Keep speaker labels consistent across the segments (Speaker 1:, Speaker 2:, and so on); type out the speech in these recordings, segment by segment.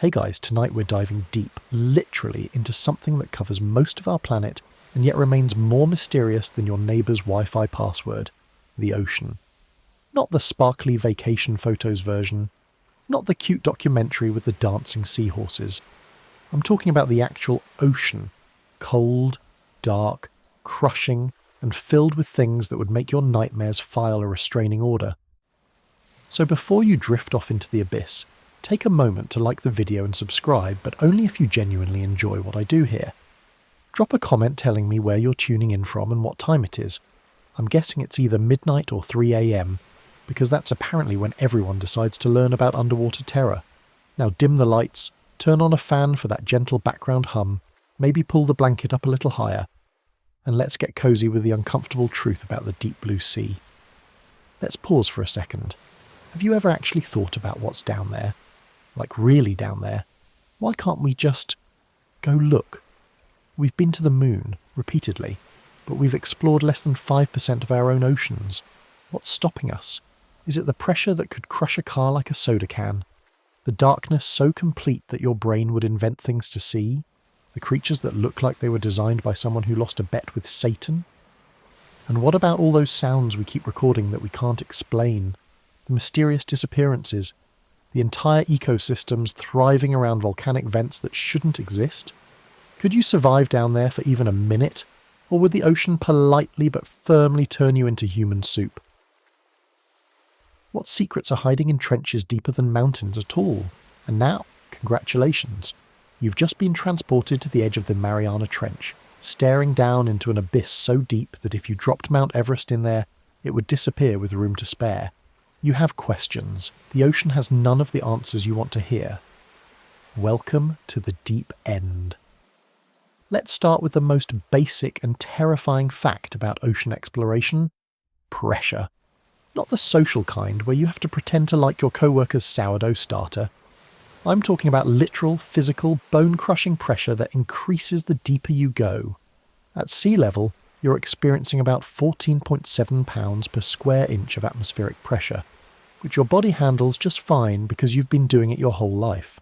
Speaker 1: Hey guys, tonight we're diving deep, literally, into something that covers most of our planet and yet remains more mysterious than your neighbour's Wi-Fi password: the ocean. Not the sparkly vacation photos version, not the cute documentary with the dancing seahorses. I'm talking about the actual ocean, cold, dark, crushing, and filled with things that would make your nightmares file a restraining order. So before you drift off into the abyss, take a moment to like the video and subscribe, but only if you genuinely enjoy what I do here. Drop a comment telling me where you're tuning in from and what time it is. I'm guessing it's either midnight or 3 AM, because that's apparently when everyone decides to learn about underwater terror. Now dim the lights, turn on a fan for that gentle background hum, maybe pull the blanket up a little higher, and let's get cozy with the uncomfortable truth about the deep blue sea. Let's pause for a second. Have you ever actually thought about what's down there? Like really down there? Why can't we just go look? We've been to the moon, repeatedly, but we've explored less than 5% of our own oceans. What's stopping us? Is it the pressure that could crush a car like a soda can? The darkness so complete that your brain would invent things to see? The creatures that look like they were designed by someone who lost a bet with Satan? And what about all those sounds we keep recording that we can't explain? The mysterious disappearances? The entire ecosystems thriving around volcanic vents that shouldn't exist? Could you survive down there for even a minute? Or would the ocean politely but firmly turn you into human soup? What secrets are hiding in trenches deeper than mountains at all? And now, congratulations, you've just been transported to the edge of the Mariana Trench, staring down into an abyss so deep that if you dropped Mount Everest in there, it would disappear with room to spare. You have questions. The ocean has none of the answers you want to hear. Welcome to the deep end. Let's start with the most basic and terrifying fact about ocean exploration: pressure. Not the social kind where you have to pretend to like your co-worker's sourdough starter. I'm talking about literal, physical, bone-crushing pressure that increases the deeper you go. At sea level, you're experiencing about 14.7 pounds per square inch of atmospheric pressure, which your body handles just fine because you've been doing it your whole life.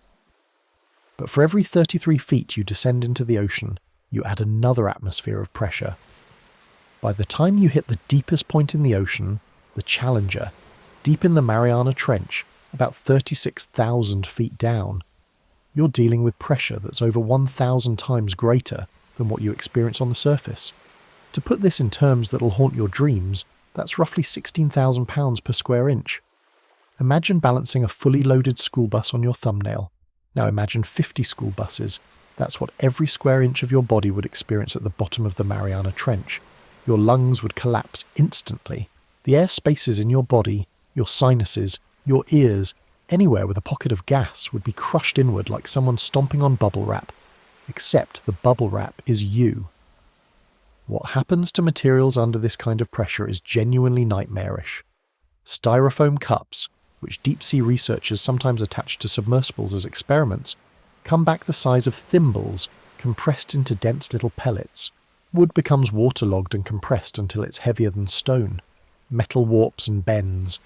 Speaker 1: But for every 33 feet you descend into the ocean, you add another atmosphere of pressure. By the time you hit the deepest point in the ocean, the Challenger, deep in the Mariana Trench, about 36,000 feet down, you're dealing with pressure that's over 1,000 times greater than what you experience on the surface. To put this in terms that'll haunt your dreams, that's roughly 16,000 pounds per square inch. Imagine balancing a fully loaded school bus on your thumbnail. Now imagine 50 school buses. That's what every square inch of your body would experience at the bottom of the Mariana Trench. Your lungs would collapse instantly. The air spaces in your body, your sinuses, your ears, anywhere with a pocket of gas would be crushed inward like someone stomping on bubble wrap. Except the bubble wrap is you. What happens to materials under this kind of pressure is genuinely nightmarish. Styrofoam cups, which deep-sea researchers sometimes attach to submersibles as experiments, come back the size of thimbles, compressed into dense little pellets. Wood becomes waterlogged and compressed until it's heavier than stone. Metal warps and bends.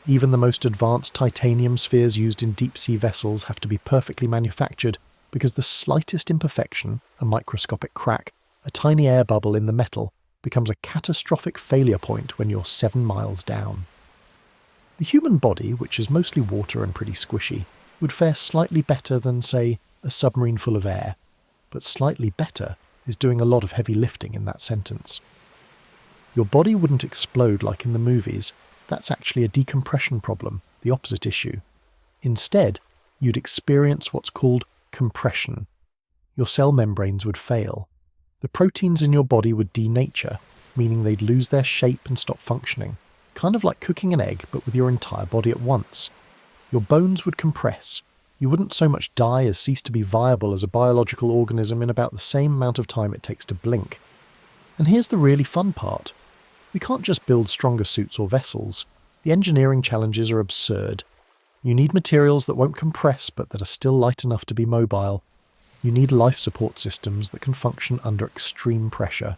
Speaker 1: Even the most advanced titanium spheres used in deep-sea vessels have to be perfectly manufactured because the slightest imperfection, a microscopic crack, a tiny air bubble in the metal, becomes a catastrophic failure point when you're 7 miles down. The human body, which is mostly water and pretty squishy, would fare slightly better than, say, a submarine full of air, but slightly better is doing a lot of heavy lifting in that sentence. Your body wouldn't explode like in the movies. That's actually a decompression problem, the opposite issue. Instead, you'd experience what's called compression. Your cell membranes would fail. The proteins in your body would denature, meaning they'd lose their shape and stop functioning, kind of like cooking an egg but with your entire body at once. Your bones would compress. You wouldn't so much die as cease to be viable as a biological organism in about the same amount of time it takes to blink. And here's the really fun part. We can't just build stronger suits or vessels. The engineering challenges are absurd. You need materials that won't compress but that are still light enough to be mobile. You need life support systems that can function under extreme pressure.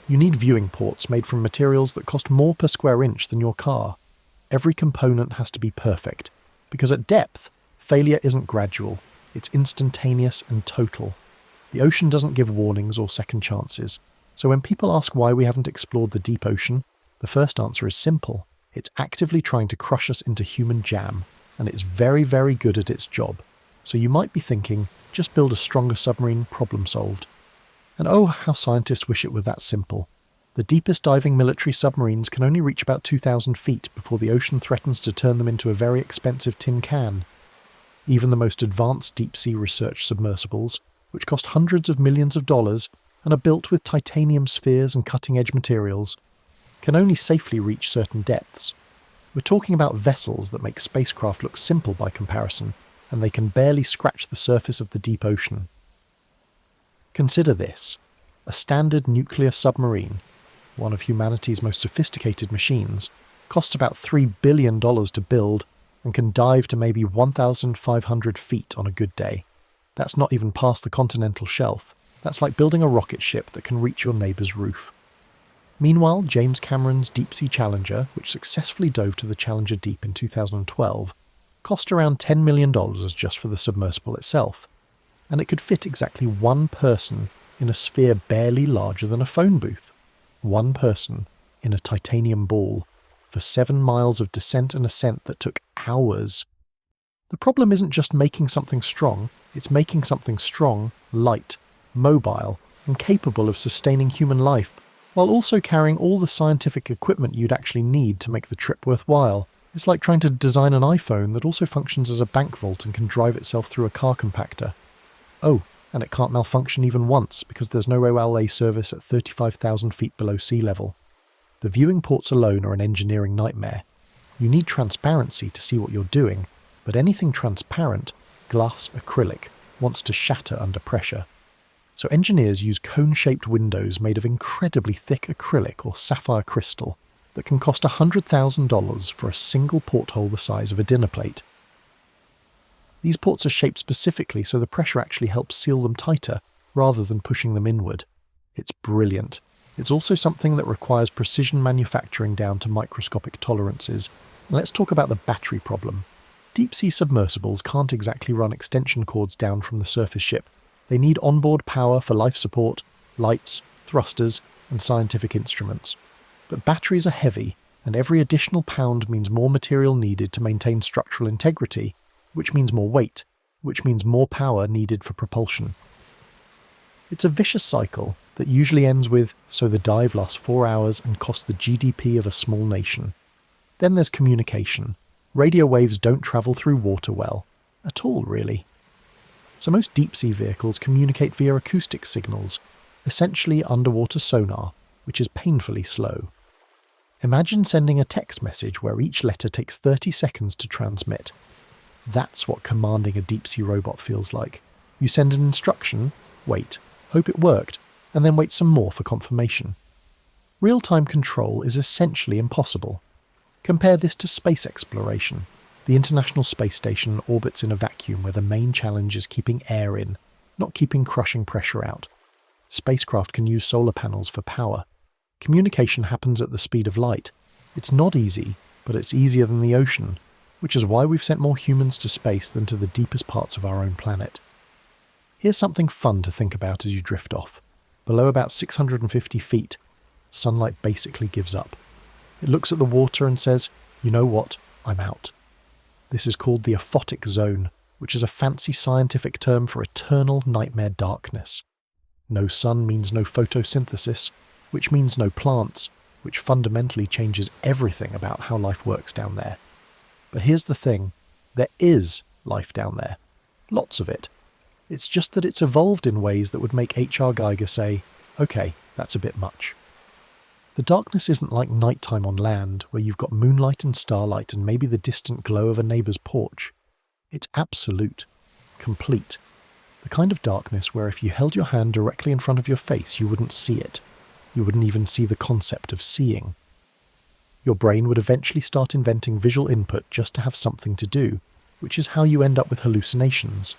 Speaker 1: You need viewing ports made from materials that cost more per square inch than your car. Every component has to be perfect, because at depth, Failure isn't gradual, it's instantaneous and total. The ocean doesn't give warnings or second chances. So when people ask why we haven't explored the deep ocean, the first answer is simple. It's actively trying to crush us into human jam, and it's very, very good at its job. So you might be thinking, just build a stronger submarine, problem solved. And oh, how scientists wish it were that simple. The deepest diving military submarines can only reach about 2,000 feet before the ocean threatens to turn them into a very expensive tin can. Even the most advanced deep-sea research submersibles, which cost hundreds of millions of dollars and are built with titanium spheres and cutting-edge materials, can only safely reach certain depths. We're talking about vessels that make spacecraft look simple by comparison, and they can barely scratch the surface of the deep ocean. Consider this. A standard nuclear submarine, one of humanity's most sophisticated machines, costs about $3 billion to build and can dive to maybe 1,500 feet on a good day. That's not even past the continental shelf. That's like building a rocket ship that can reach your neighbour's roof. Meanwhile, James Cameron's Deep-Sea Challenger, which successfully dove to the Challenger Deep in 2012, cost around $10 million just for the submersible itself, and it could fit exactly one person in a sphere barely larger than a phone booth. One person in a titanium ball for 7 miles of descent and ascent that took hours. The problem isn't just making something strong, it's making something strong, light, mobile, and capable of sustaining human life, while also carrying all the scientific equipment you'd actually need to make the trip worthwhile. It's like trying to design an iPhone that also functions as a bank vault and can drive itself through a car compactor. Oh, and it can't malfunction even once because there's no OLA service at 35,000 feet below sea level. The viewing ports alone are an engineering nightmare. You need transparency to see what you're doing, but anything transparent, glass, acrylic, wants to shatter under pressure. So engineers use cone-shaped windows made of incredibly thick acrylic or sapphire crystal that can cost $100,000 for a single porthole the size of a dinner plate. These ports are shaped specifically so the pressure actually helps seal them tighter, rather than pushing them inward. It's brilliant. It's also something that requires precision manufacturing down to microscopic tolerances. And let's talk about the battery problem. Deep-sea submersibles can't exactly run extension cords down from the surface ship. They need onboard power for life support, lights, thrusters, and scientific instruments. But batteries are heavy, and every additional pound means more material needed to maintain structural integrity, which means more weight, which means more power needed for propulsion. It's a vicious cycle that usually ends with, so the dive lasts 4 hours and costs the GDP of a small nation. Then there's communication. Radio waves don't travel through water well. At all, really. So most deep-sea vehicles communicate via acoustic signals, essentially underwater sonar, which is painfully slow. Imagine sending a text message where each letter takes 30 seconds to transmit. That's what commanding a deep-sea robot feels like. You send an instruction, wait, hope it worked, and then wait some more for confirmation. Real-time control is essentially impossible. Compare this to space exploration. The International Space Station orbits in a vacuum where the main challenge is keeping air in, not keeping crushing pressure out. Spacecraft can use solar panels for power. Communication happens at the speed of light. It's not easy, but it's easier than the ocean, which is why we've sent more humans to space than to the deepest parts of our own planet. Here's something fun to think about as you drift off. Below about 650 feet, sunlight basically gives up. It looks at the water and says, you know what, I'm out. This is called the aphotic zone, which is a fancy scientific term for eternal nightmare darkness. No sun means no photosynthesis, which means no plants, which fundamentally changes everything about how life works down there. But here's the thing, there is life down there. Lots of it. It's just that it's evolved in ways that would make H.R. Geiger say, okay, that's a bit much. The darkness isn't like nighttime on land, where you've got moonlight and starlight and maybe the distant glow of a neighbour's porch. It's absolute, complete. The kind of darkness where if you held your hand directly in front of your face, you wouldn't see it. You wouldn't even see the concept of seeing. Your brain would eventually start inventing visual input just to have something to do, which is how you end up with hallucinations.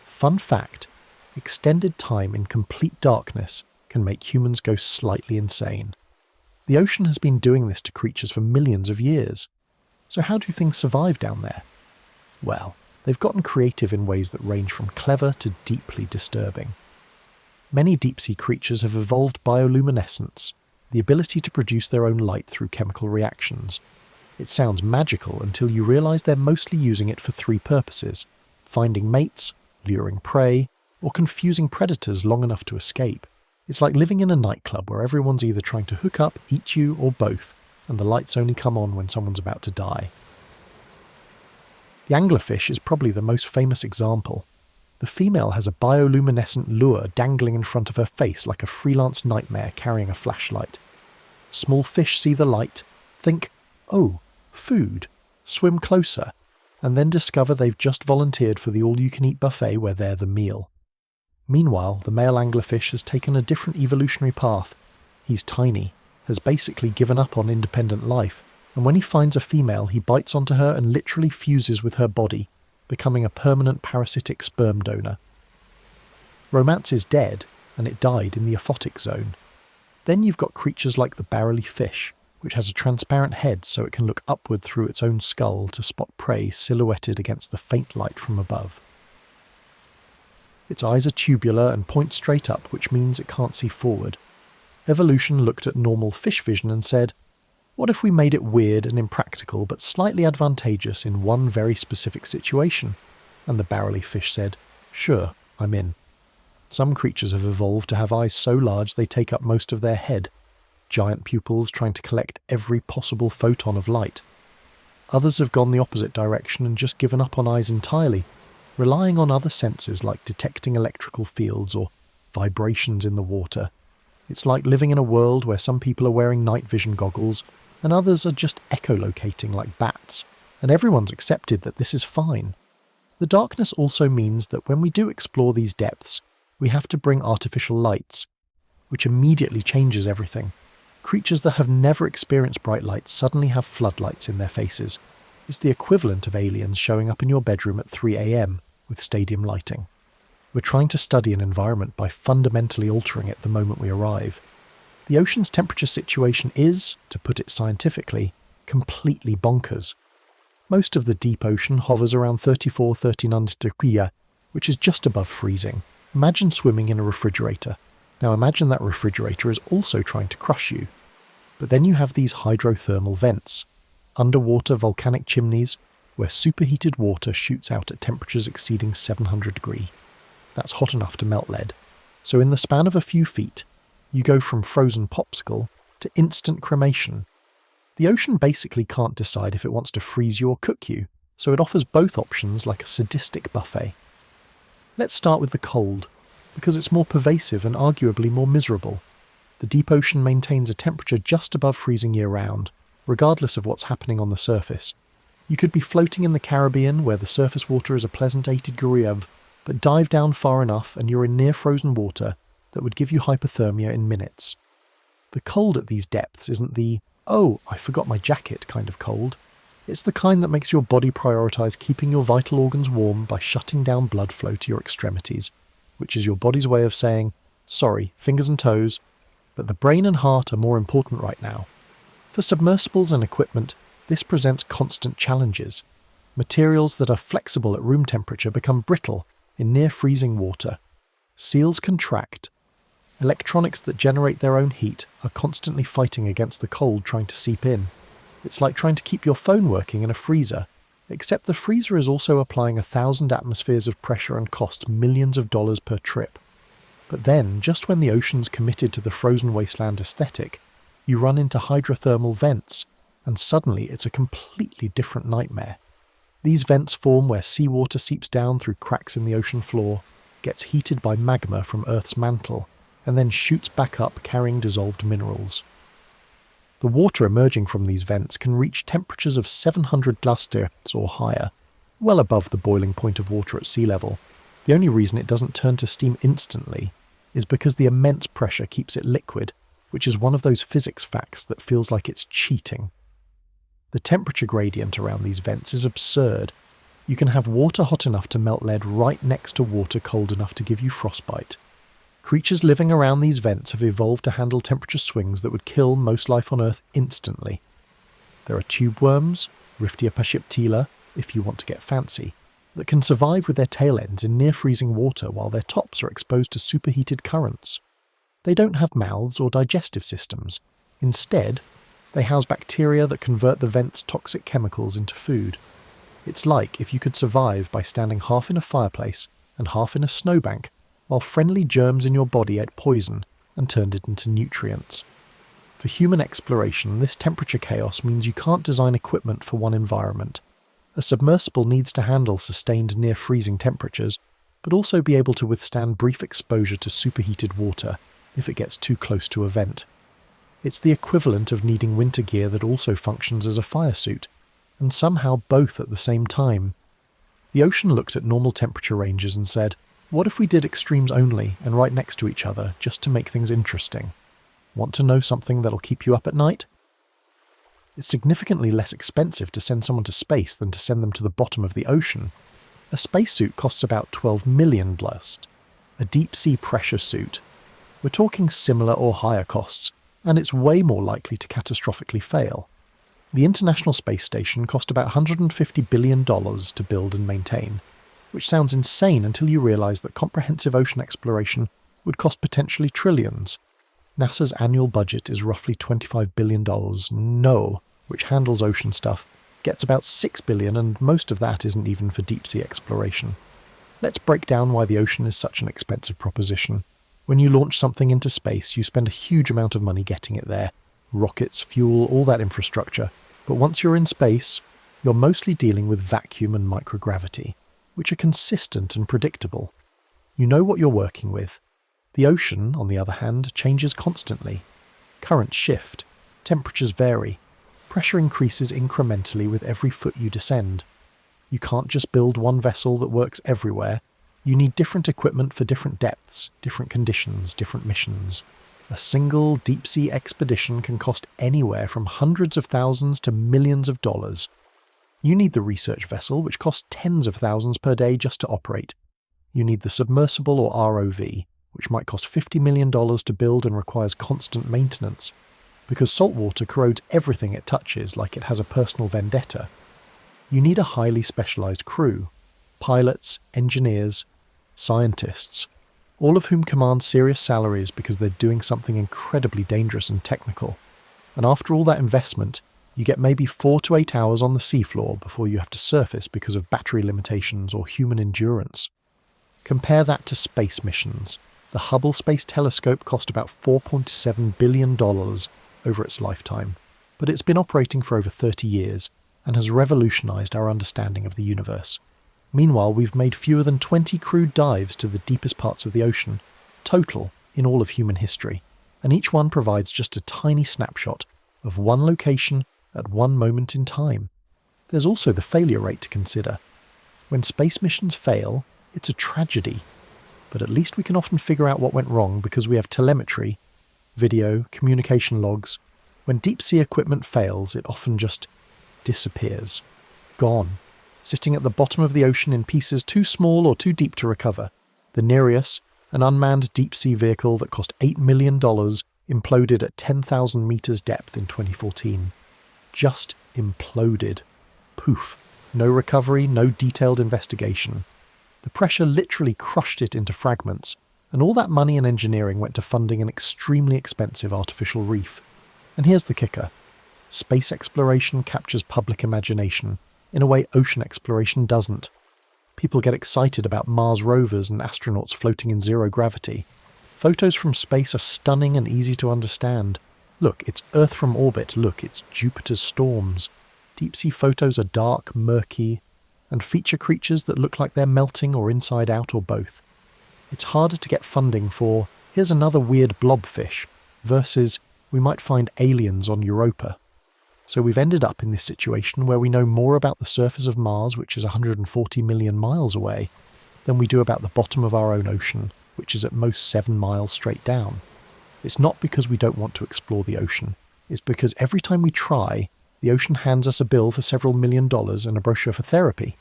Speaker 1: Fun fact, extended time in complete darkness can make humans go slightly insane. The ocean has been doing this to creatures for millions of years. So how do things survive down there? Well, they've gotten creative in ways that range from clever to deeply disturbing. Many deep-sea creatures have evolved bioluminescence, the ability to produce their own light through chemical reactions. It sounds magical until you realise they're mostly using it for three purposes: finding mates, luring prey, or confusing predators long enough to escape. It's like living in a nightclub where everyone's either trying to hook up, eat you, or both, and the lights only come on when someone's about to die. The anglerfish is probably the most famous example. The female has a bioluminescent lure dangling in front of her face like a freelance nightmare carrying a flashlight. Small fish see the light, think, "Oh, food," swim closer, and then discover they've just volunteered for the all-you-can-eat buffet where they're the meal. Meanwhile, the male anglerfish has taken a different evolutionary path. He's tiny, has basically given up on independent life, and when he finds a female, he bites onto her and literally fuses with her body, becoming a permanent parasitic sperm donor. Romance is dead, and it died in the aphotic zone. Then you've got creatures like the barrelly fish, which has a transparent head so it can look upward through its own skull to spot prey silhouetted against the faint light from above. Its eyes are tubular and point straight up, which means it can't see forward. Evolution looked at normal fish vision and said, what if we made it weird and impractical but slightly advantageous in one very specific situation? And the barrelly fish said, sure, I'm in. Some creatures have evolved to have eyes so large they take up most of their head, giant pupils trying to collect every possible photon of light. Others have gone the opposite direction and just given up on eyes entirely, relying on other senses like detecting electrical fields or vibrations in the water. It's like living in a world where some people are wearing night vision goggles and others are just echolocating like bats, and everyone's accepted that this is fine. The darkness also means that when we do explore these depths, we have to bring artificial lights, which immediately changes everything. Creatures that have never experienced bright lights suddenly have floodlights in their faces. It's the equivalent of aliens showing up in your bedroom at 3 a.m. with stadium lighting. We're trying to study an environment by fundamentally altering it the moment we arrive. The ocean's temperature situation is, to put it scientifically, completely bonkers. Most of the deep ocean hovers around 34-39 degrees, which is just above freezing. Imagine swimming in a refrigerator. Now imagine that refrigerator is also trying to crush you. But then you have these hydrothermal vents, underwater volcanic chimneys, where superheated water shoots out at temperatures exceeding 700 degrees. That's hot enough to melt lead. So in the span of a few feet, you go from frozen popsicle to instant cremation. The ocean basically can't decide if it wants to freeze you or cook you, so it offers both options like a sadistic buffet. Let's start with the cold, because it's more pervasive and arguably more miserable. The deep ocean maintains a temperature just above freezing year-round, regardless of what's happening on the surface. You could be floating in the Caribbean where the surface water is a pleasant 80 degrees, but dive down far enough and you're in near-frozen water that would give you hypothermia in minutes. The cold at these depths isn't the, oh, I forgot my jacket kind of cold. It's the kind that makes your body prioritise keeping your vital organs warm by shutting down blood flow to your extremities, which is your body's way of saying, sorry, fingers and toes, but the brain and heart are more important right now. For submersibles and equipment, this presents constant challenges. Materials that are flexible at room temperature become brittle in near-freezing water. Seals contract. Electronics that generate their own heat are constantly fighting against the cold trying to seep in. It's like trying to keep your phone working in a freezer, except the freezer is also applying 1,000 atmospheres of pressure and costs millions of dollars per trip. But then, just when the ocean's committed to the frozen wasteland aesthetic, you run into hydrothermal vents, and suddenly it's a completely different nightmare. These vents form where seawater seeps down through cracks in the ocean floor, gets heated by magma from Earth's mantle, and then shoots back up carrying dissolved minerals. The water emerging from these vents can reach temperatures of 700 Celsius or higher, well above the boiling point of water at sea level. The only reason it doesn't turn to steam instantly is because the immense pressure keeps it liquid, which is one of those physics facts that feels like it's cheating. The temperature gradient around these vents is absurd. You can have water hot enough to melt lead right next to water cold enough to give you frostbite. Creatures living around these vents have evolved to handle temperature swings that would kill most life on Earth instantly. There are tube worms, Riftia pashiptila, if you want to get fancy, that can survive with their tail ends in near-freezing water while their tops are exposed to superheated currents. They don't have mouths or digestive systems. Instead, they house bacteria that convert the vent's toxic chemicals into food. It's like if you could survive by standing half in a fireplace and half in a snowbank, while friendly germs in your body ate poison and turned it into nutrients. For human exploration, this temperature chaos means you can't design equipment for one environment. A submersible needs to handle sustained near-freezing temperatures, but also be able to withstand brief exposure to superheated water if it gets too close to a vent. It's the equivalent of needing winter gear that also functions as a fire suit, and somehow both at the same time. The ocean looked at normal temperature ranges and said, what if we did extremes only and right next to each other just to make things interesting? Want to know something that'll keep you up at night? It's significantly less expensive to send someone to space than to send them to the bottom of the ocean. A spacesuit costs about 12 million blust. A deep-sea pressure suit. We're talking similar or higher costs, and it's way more likely to catastrophically fail. The International Space Station cost about $150 billion to build and maintain, which sounds insane until you realise that comprehensive ocean exploration would cost potentially trillions. NASA's annual budget is roughly $25 billion. NOAA, which handles ocean stuff, gets about $6 billion, and most of that isn't even for deep-sea exploration. Let's break down why the ocean is such an expensive proposition. When you launch something into space, you spend a huge amount of money getting it there. Rockets, fuel, all that infrastructure. But once you're in space, you're mostly dealing with vacuum and microgravity, which are consistent and predictable. You know what you're working with. The ocean, on the other hand, changes constantly. Currents shift, temperatures vary, pressure increases incrementally with every foot you descend. You can't just build one vessel that works everywhere. You need different equipment for different depths, different conditions, different missions. A single deep-sea expedition can cost anywhere from hundreds of thousands to millions of dollars. You need the research vessel, which costs tens of thousands per day just to operate. You need the submersible or ROV, which might cost $50 million to build and requires constant maintenance, because saltwater corrodes everything it touches like it has a personal vendetta. You need a highly specialised crew, pilots, engineers, scientists, all of whom command serious salaries because they're doing something incredibly dangerous and technical. And after all that investment, you get maybe 4 to 8 hours on the seafloor before you have to surface because of battery limitations or human endurance. Compare that to space missions. The Hubble Space Telescope cost about $4.7 billion over its lifetime, but it's been operating for over 30 years and has revolutionised our understanding of the universe. Meanwhile, we've made fewer than 20 crewed dives to the deepest parts of the ocean, total in all of human history, and each one provides just a tiny snapshot of one location at one moment in time. There's also the failure rate to consider. When space missions fail, it's a tragedy. But at least we can often figure out what went wrong because we have telemetry, video, communication logs. When deep-sea equipment fails, it often just disappears. Gone. Sitting at the bottom of the ocean in pieces too small or too deep to recover. The Nereus, an unmanned deep-sea vehicle that cost $8 million, imploded at 10,000 meters depth in 2014. Just imploded. Poof. No recovery, no detailed investigation. The pressure literally crushed it into fragments, and all that money and engineering went to funding an extremely expensive artificial reef. And here's the kicker. Space exploration captures public imagination in a way ocean exploration doesn't. People get excited about Mars rovers and astronauts floating in zero gravity. Photos from space are stunning and easy to understand. Look, it's Earth from orbit. Look, it's Jupiter's storms. Deep-sea photos are dark, murky, and feature creatures that look like they're melting or inside out or both. It's harder to get funding for, here's another weird blobfish, versus we might find aliens on Europa. So we've ended up in this situation where we know more about the surface of Mars, which is 140 million miles away, than we do about the bottom of our own ocean, which is at most 7 miles straight down. It's not because we don't want to explore the ocean. It's because every time we try, the ocean hands us a bill for several $1 million and a brochure for therapy.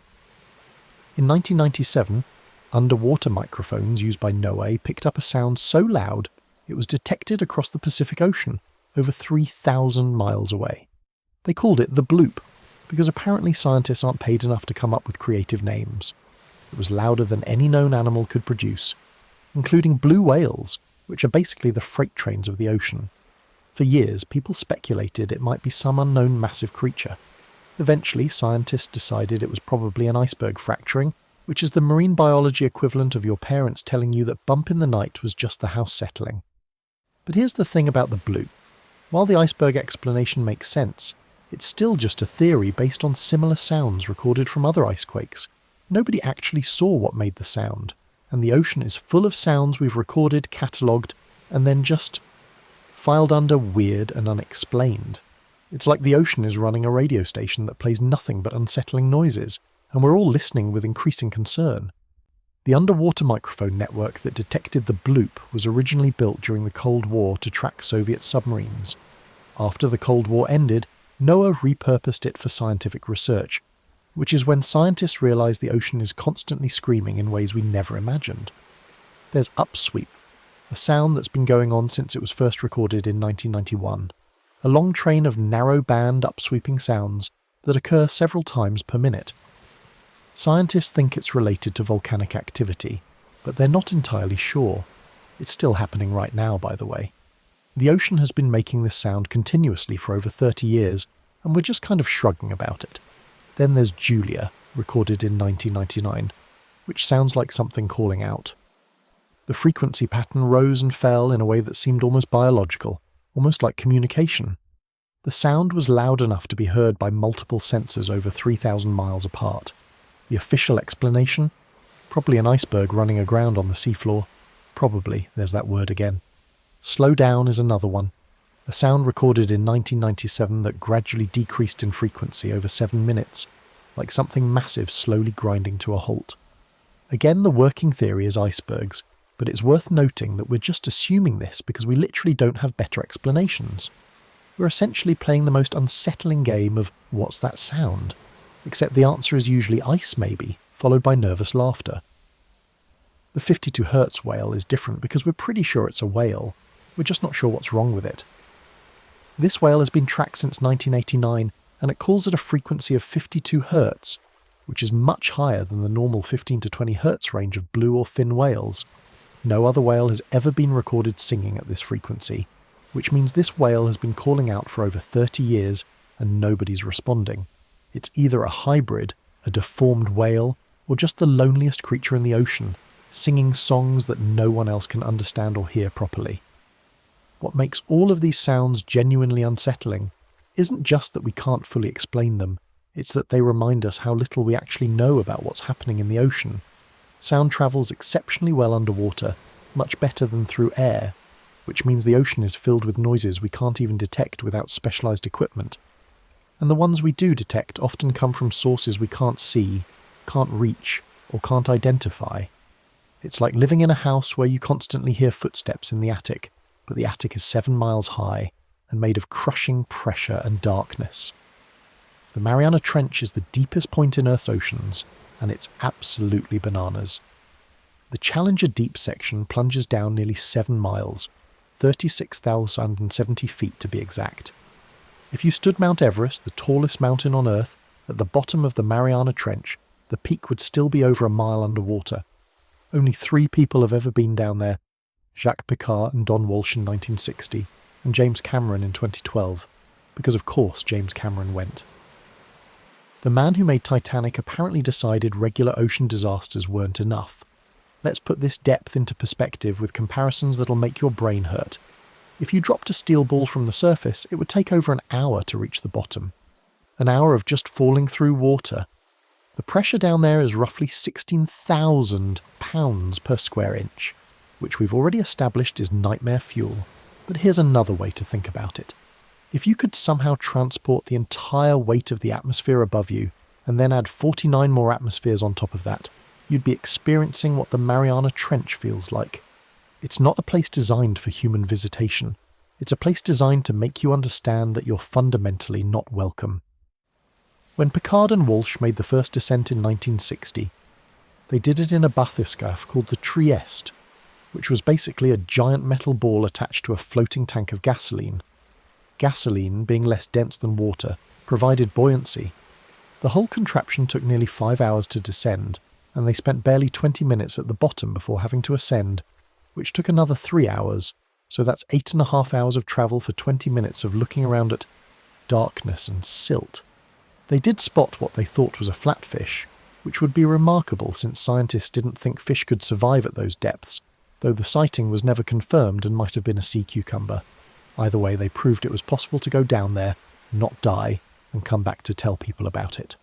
Speaker 1: In 1997, underwater microphones used by NOAA picked up a sound so loud it was detected across the Pacific Ocean, over 3,000 miles away. They called it the bloop, because apparently scientists aren't paid enough to come up with creative names. It was louder than any known animal could produce, including blue whales, which are basically the freight trains of the ocean. For years, people speculated it might be some unknown massive creature. Eventually, scientists decided it was probably an iceberg fracturing, which is the marine biology equivalent of your parents telling you that bump in the night was just the house settling. But here's the thing about the blue. While the iceberg explanation makes sense, it's still just a theory based on similar sounds recorded from other ice quakes. Nobody actually saw what made the sound, and the ocean is full of sounds we've recorded, catalogued, and then just filed under weird and unexplained. It's like the ocean is running a radio station that plays nothing but unsettling noises, and we're all listening with increasing concern. The underwater microphone network that detected the bloop was originally built during the Cold War to track Soviet submarines. After the Cold War ended, NOAA repurposed it for scientific research, which is when scientists realised the ocean is constantly screaming in ways we never imagined. There's upsweep, a sound that's been going on since it was first recorded in 1991, a long train of narrow-band upsweeping sounds that occur several times per minute. Scientists think it's related to volcanic activity, but they're not entirely sure. It's still happening right now, by the way. The ocean has been making this sound continuously for over 30 years, and we're just kind of shrugging about it. Then there's Julia, recorded in 1999, which sounds like something calling out. The frequency pattern rose and fell in a way that seemed almost biological, almost like communication. The sound was loud enough to be heard by multiple sensors over 3,000 miles apart. The official explanation? Probably an iceberg running aground on the seafloor. Probably, there's that word again. Slow down is another one. A sound recorded in 1997 that gradually decreased in frequency over 7 minutes, like something massive slowly grinding to a halt. Again, the working theory is icebergs, but it's worth noting that we're just assuming this because we literally don't have better explanations. We're essentially playing the most unsettling game of what's that sound? Except the answer is usually ice maybe, followed by nervous laughter. The 52 Hz whale is different because we're pretty sure it's a whale. We're just not sure what's wrong with it. This whale has been tracked since 1989, and it calls at a frequency of 52 Hz, which is much higher than the normal 15 to 20 Hz range of blue or fin whales. No other whale has ever been recorded singing at this frequency, which means this whale has been calling out for over 30 years and nobody's responding. It's either a hybrid, a deformed whale, or just the loneliest creature in the ocean, singing songs that no one else can understand or hear properly. What makes all of these sounds genuinely unsettling isn't just that we can't fully explain them, it's that they remind us how little we actually know about what's happening in the ocean. Sound travels exceptionally well underwater, much better than through air, which means the ocean is filled with noises we can't even detect without specialised equipment. And the ones we do detect often come from sources we can't see, can't reach, or can't identify. It's like living in a house where you constantly hear footsteps in the attic, but the attic is 7 miles high and made of crushing pressure and darkness. The Mariana Trench is the deepest point in Earth's oceans, and it's absolutely bananas. The Challenger Deep section plunges down nearly 7 miles, 36,070 feet to be exact. If you stood Mount Everest, the tallest mountain on Earth, at the bottom of the Mariana Trench, the peak would still be over a mile underwater. Only 3 people have ever been down there: Jacques Piccard and Don Walsh in 1960, and James Cameron in 2012, because of course James Cameron went. The man who made Titanic apparently decided regular ocean disasters weren't enough. Let's put this depth into perspective with comparisons that'll make your brain hurt. If you dropped a steel ball from the surface, it would take over an hour to reach the bottom. An hour of just falling through water. The pressure down there is roughly 16,000 pounds per square inch, which we've already established is nightmare fuel. But here's another way to think about it. If you could somehow transport the entire weight of the atmosphere above you, and then add 49 more atmospheres on top of that, you'd be experiencing what the Mariana Trench feels like. It's not a place designed for human visitation. It's a place designed to make you understand that you're fundamentally not welcome. When Piccard and Walsh made the first descent in 1960, they did it in a bathyscaphe called the Trieste, which was basically a giant metal ball attached to a floating tank of gasoline. Gasoline, being less dense than water, provided buoyancy. The whole contraption took nearly 5 hours to descend, and they spent barely 20 minutes at the bottom before having to ascend, which took another 3 hours, so that's 8.5 hours of travel for 20 minutes of looking around at darkness and silt. They did spot what they thought was a flatfish, which would be remarkable since scientists didn't think fish could survive at those depths, though the sighting was never confirmed and might have been a sea cucumber. Either way, they proved it was possible to go down there, not die, and come back to tell people about it.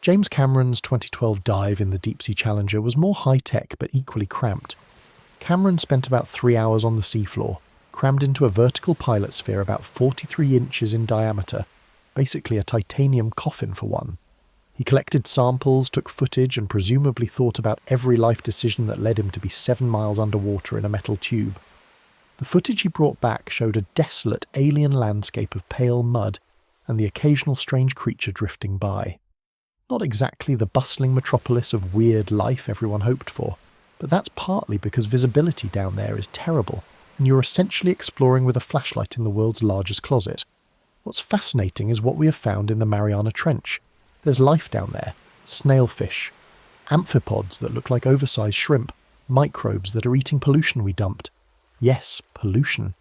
Speaker 1: James Cameron's 2012 dive in the Deep-Sea Challenger was more high-tech but equally cramped. Cameron spent about 3 hours on the seafloor, crammed into a vertical pilot sphere about 43 inches in diameter, basically a titanium coffin for one. He collected samples, took footage, and presumably thought about every life decision that led him to be 7 miles underwater in a metal tube. The footage he brought back showed a desolate alien landscape of pale mud and the occasional strange creature drifting by. Not exactly the bustling metropolis of weird life everyone hoped for, but that's partly because visibility down there is terrible, and you're essentially exploring with a flashlight in the world's largest closet. What's fascinating is what we have found in the Mariana Trench. There's life down there, snailfish, amphipods that look like oversized shrimp, microbes that are eating pollution we dumped. Yes, pollution.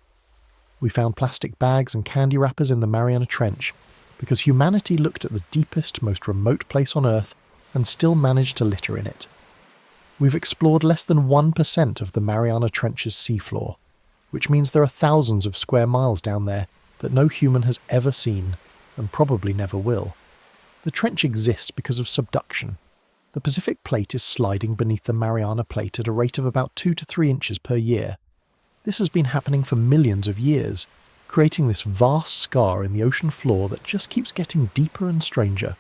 Speaker 1: We found plastic bags and candy wrappers in the Mariana Trench because humanity looked at the deepest, most remote place on Earth and still managed to litter in it. We've explored less than 1% of the Mariana Trench's seafloor, which means there are thousands of square miles down there that no human has ever seen and probably never will. The trench exists because of subduction. The Pacific Plate is sliding beneath the Mariana Plate at a rate of about 2 to 3 inches per year. This has been happening for millions of years, creating this vast scar in the ocean floor that just keeps getting deeper and stranger.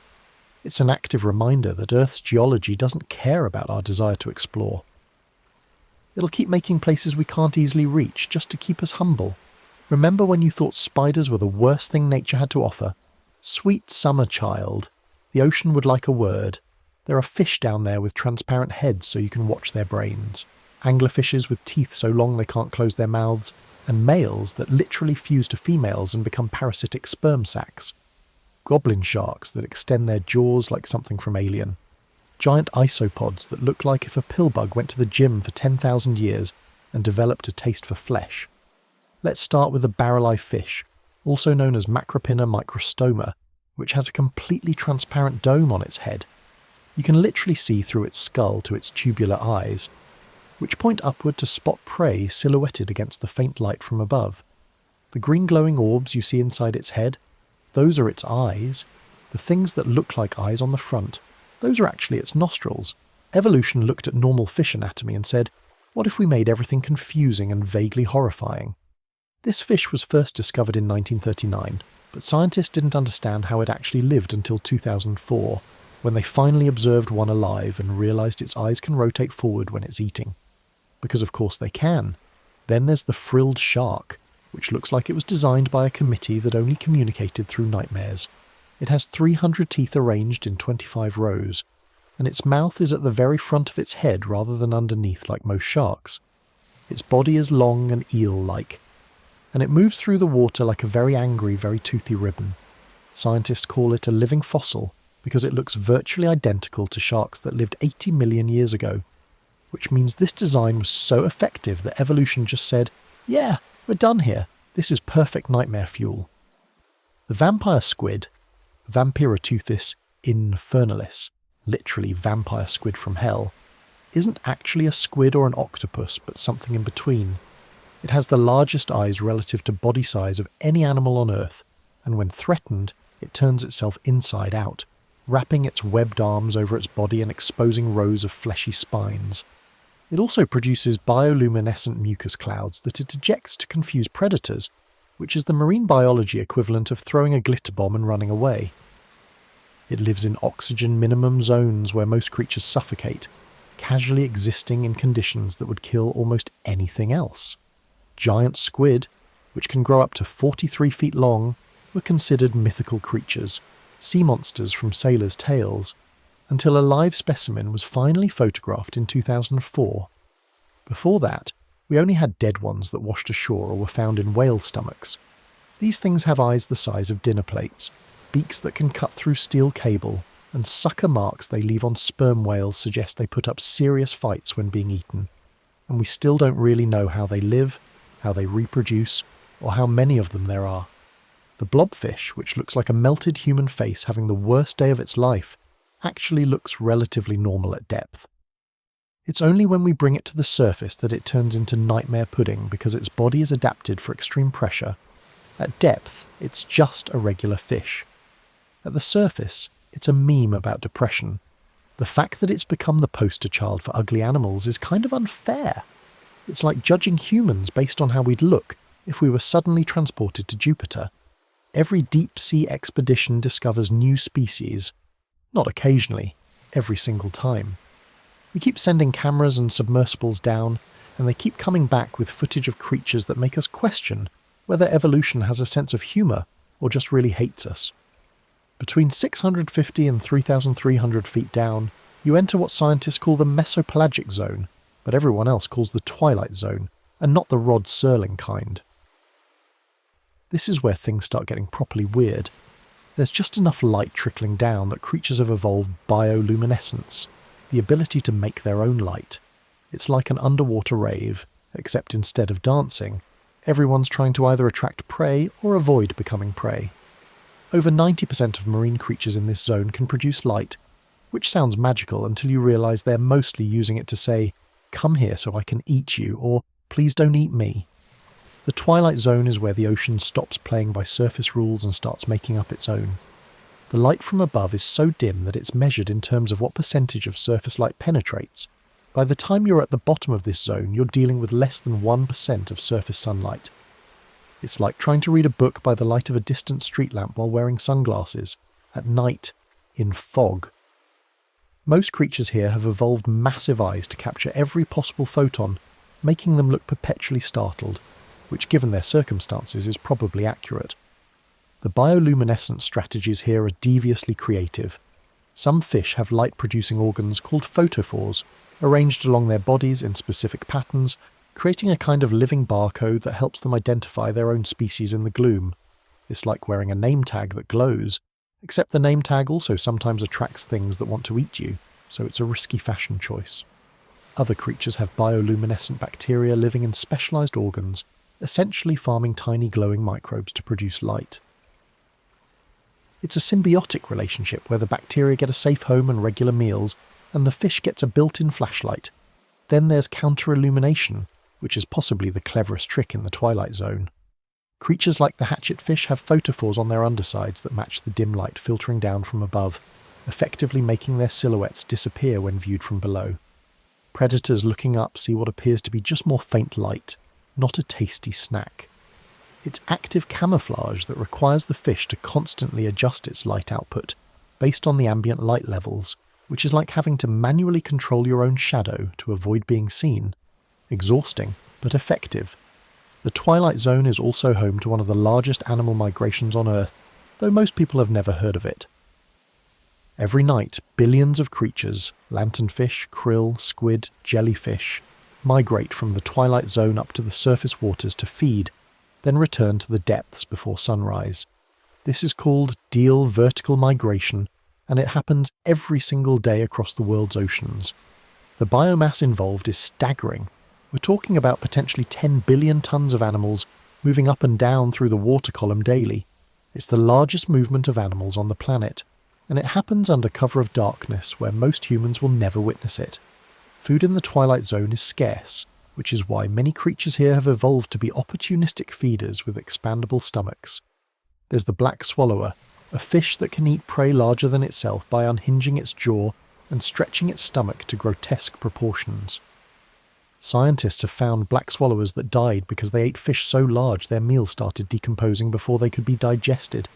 Speaker 1: It's an active reminder that Earth's geology doesn't care about our desire to explore. It'll keep making places we can't easily reach just to keep us humble. Remember when you thought spiders were the worst thing nature had to offer? Sweet summer child. The ocean would like a word. There are fish down there with transparent heads so you can watch their brains. Anglerfishes with teeth so long they can't close their mouths, and males that literally fuse to females and become parasitic sperm sacs. Goblin sharks that extend their jaws like something from Alien. Giant isopods that look like if a pillbug went to the gym for 10,000 years and developed a taste for flesh. Let's start with the barrel-eye fish, also known as Macropina microstoma, which has a completely transparent dome on its head. You can literally see through its skull to its tubular eyes, which point upward to spot prey silhouetted against the faint light from above. The green glowing orbs you see inside its head, those are its eyes. The things that look like eyes on the front, those are actually its nostrils. Evolution looked at normal fish anatomy and said, what if we made everything confusing and vaguely horrifying? This fish was first discovered in 1939, but scientists didn't understand how it actually lived until 2004, when they finally observed one alive and realized its eyes can rotate forward when it's eating. Because of course they can. Then there's the frilled shark, which looks like it was designed by a committee that only communicated through nightmares. It has 300 teeth arranged in 25 rows, and its mouth is at the very front of its head rather than underneath like most sharks. Its body is long and eel-like, and it moves through the water like a very angry, very toothy ribbon. Scientists call it a living fossil because it looks virtually identical to sharks that lived 80 million years ago, which means this design was so effective that evolution just said, yeah, we're done here. This is perfect nightmare fuel. The vampire squid, Vampiroteuthis infernalis, literally vampire squid from hell, isn't actually a squid or an octopus, but something in between. It has the largest eyes relative to body size of any animal on Earth, and when threatened, it turns itself inside out, wrapping its webbed arms over its body and exposing rows of fleshy spines. It also produces bioluminescent mucus clouds that it ejects to confuse predators, which is the marine biology equivalent of throwing a glitter bomb and running away. It lives in oxygen minimum zones where most creatures suffocate, casually existing in conditions that would kill almost anything else. Giant squid, which can grow up to 43 feet long, were considered mythical creatures, sea monsters from sailors' tales, until a live specimen was finally photographed in 2004. Before that, we only had dead ones that washed ashore or were found in whale stomachs. These things have eyes the size of dinner plates, beaks that can cut through steel cable, and sucker marks they leave on sperm whales suggest they put up serious fights when being eaten, and we still don't really know how they live, how they reproduce, or how many of them there are. The blobfish, which looks like a melted human face having the worst day of its life, actually looks relatively normal at depth. It's only when we bring it to the surface that it turns into nightmare pudding because its body is adapted for extreme pressure. At depth, it's just a regular fish. At the surface, it's a meme about depression. The fact that it's become the poster child for ugly animals is kind of unfair. It's like judging humans based on how we'd look if we were suddenly transported to Jupiter. Every deep-sea expedition discovers new species. Not occasionally, every single time. We keep sending cameras and submersibles down, and they keep coming back with footage of creatures that make us question whether evolution has a sense of humour or just really hates us. Between 650 and 3,300 feet down, you enter what scientists call the mesopelagic zone, but everyone else calls the twilight zone, and not the Rod Serling kind. This is where things start getting properly weird. There's just enough light trickling down that creatures have evolved bioluminescence, the ability to make their own light. It's like an underwater rave, except instead of dancing, everyone's trying to either attract prey or avoid becoming prey. Over 90% of marine creatures in this zone can produce light, which sounds magical until you realise they're mostly using it to say, "Come here so I can eat you," or "Please don't eat me." The twilight zone is where the ocean stops playing by surface rules and starts making up its own. The light from above is so dim that it's measured in terms of what percentage of surface light penetrates. By the time you're at the bottom of this zone, you're dealing with less than 1% of surface sunlight. It's like trying to read a book by the light of a distant street lamp while wearing sunglasses, at night, in fog. Most creatures here have evolved massive eyes to capture every possible photon, making them look perpetually startled, which given their circumstances is probably accurate. The bioluminescence strategies here are deviously creative. Some fish have light-producing organs called photophores, arranged along their bodies in specific patterns, creating a kind of living barcode that helps them identify their own species in the gloom. It's like wearing a name tag that glows, except the name tag also sometimes attracts things that want to eat you, so it's a risky fashion choice. Other creatures have bioluminescent bacteria living in specialised organs, essentially farming tiny glowing microbes to produce light. It's a symbiotic relationship where the bacteria get a safe home and regular meals, and the fish gets a built-in flashlight. Then there's counter-illumination, which is possibly the cleverest trick in the Twilight Zone. Creatures like the hatchetfish have photophores on their undersides that match the dim light filtering down from above, effectively making their silhouettes disappear when viewed from below. Predators looking up see what appears to be just more faint light, not a tasty snack. It's active camouflage that requires the fish to constantly adjust its light output based on the ambient light levels, which is like having to manually control your own shadow to avoid being seen. Exhausting, but effective. The Twilight Zone is also home to one of the largest animal migrations on Earth, though most people have never heard of it. Every night, billions of creatures, lanternfish, krill, squid, jellyfish, migrate from the Twilight Zone up to the surface waters to feed, then return to the depths before sunrise. This is called Deal vertical migration, and it happens every single day across the world's oceans. The biomass involved is staggering. We're talking about potentially 10 billion tons of animals moving up and down through the water column daily. It's the largest movement of animals on the planet, and it happens under cover of darkness where most humans will never witness it. Food in the Twilight Zone is scarce, which is why many creatures here have evolved to be opportunistic feeders with expandable stomachs. There's the black swallower, a fish that can eat prey larger than itself by unhinging its jaw and stretching its stomach to grotesque proportions. Scientists have found black swallowers that died because they ate fish so large their meal started decomposing before they could be digested,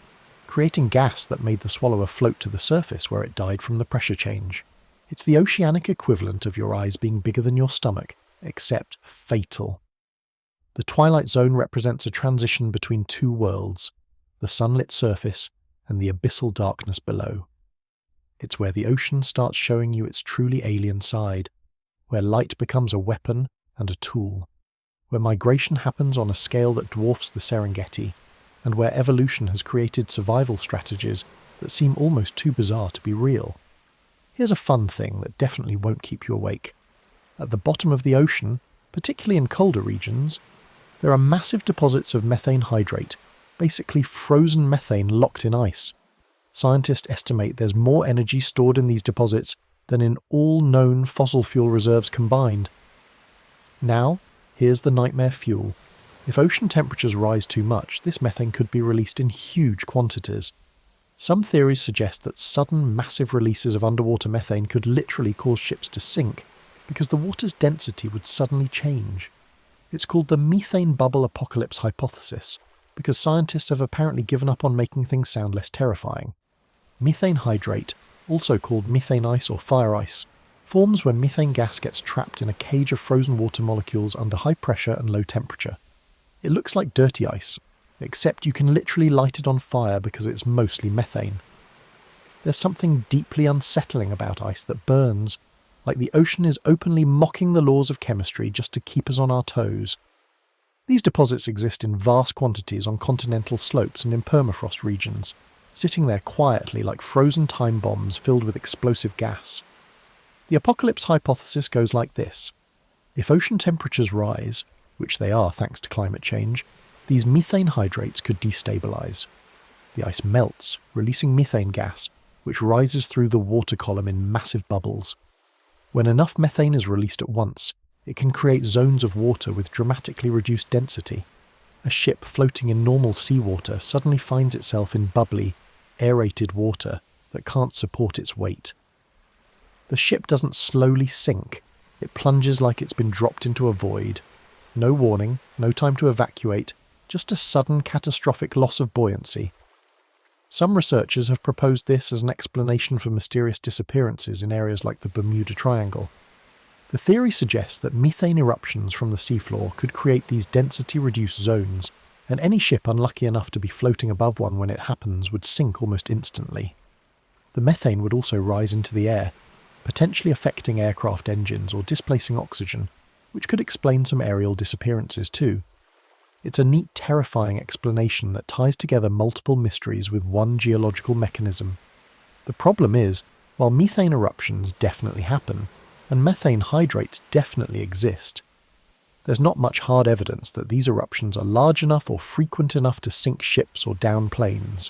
Speaker 1: creating gas that made the swallower float to the surface where it died from the pressure change. It's the oceanic equivalent of your eyes being bigger than your stomach, except fatal. The Twilight Zone represents a transition between two worlds, the sunlit surface and the abyssal darkness below. It's where the ocean starts showing you its truly alien side, where light becomes a weapon and a tool, where migration happens on a scale that dwarfs the Serengeti, and where evolution has created survival strategies that seem almost too bizarre to be real. Here's a fun thing that definitely won't keep you awake. At the bottom of the ocean, particularly in colder regions, there are massive deposits of methane hydrate, basically frozen methane locked in ice. Scientists estimate there's more energy stored in these deposits than in all known fossil fuel reserves combined. Now, here's the nightmare fuel. If ocean temperatures rise too much, this methane could be released in huge quantities. Some theories suggest that sudden massive releases of underwater methane could literally cause ships to sink, because the water's density would suddenly change. It's called the methane bubble apocalypse hypothesis, because scientists have apparently given up on making things sound less terrifying. Methane hydrate, also called methane ice or fire ice, forms when methane gas gets trapped in a cage of frozen water molecules under high pressure and low temperature. It looks like dirty ice, except you can literally light it on fire because it's mostly methane. There's something deeply unsettling about ice that burns, like the ocean is openly mocking the laws of chemistry just to keep us on our toes. These deposits exist in vast quantities on continental slopes and in permafrost regions, sitting there quietly like frozen time bombs filled with explosive gas. The apocalypse hypothesis goes like this. If ocean temperatures rise, which they are thanks to climate change, these methane hydrates could destabilize. The ice melts, releasing methane gas, which rises through the water column in massive bubbles. When enough methane is released at once, it can create zones of water with dramatically reduced density. A ship floating in normal seawater suddenly finds itself in bubbly, aerated water that can't support its weight. The ship doesn't slowly sink, it plunges like it's been dropped into a void. No warning, no time to evacuate, just a sudden catastrophic loss of buoyancy. Some researchers have proposed this as an explanation for mysterious disappearances in areas like the Bermuda Triangle. The theory suggests that methane eruptions from the seafloor could create these density-reduced zones, and any ship unlucky enough to be floating above one when it happens would sink almost instantly. The methane would also rise into the air, potentially affecting aircraft engines or displacing oxygen, which could explain some aerial disappearances too. It's a neat, terrifying explanation that ties together multiple mysteries with one geological mechanism. The problem is, while methane eruptions definitely happen, and methane hydrates definitely exist, there's not much hard evidence that these eruptions are large enough or frequent enough to sink ships or down planes.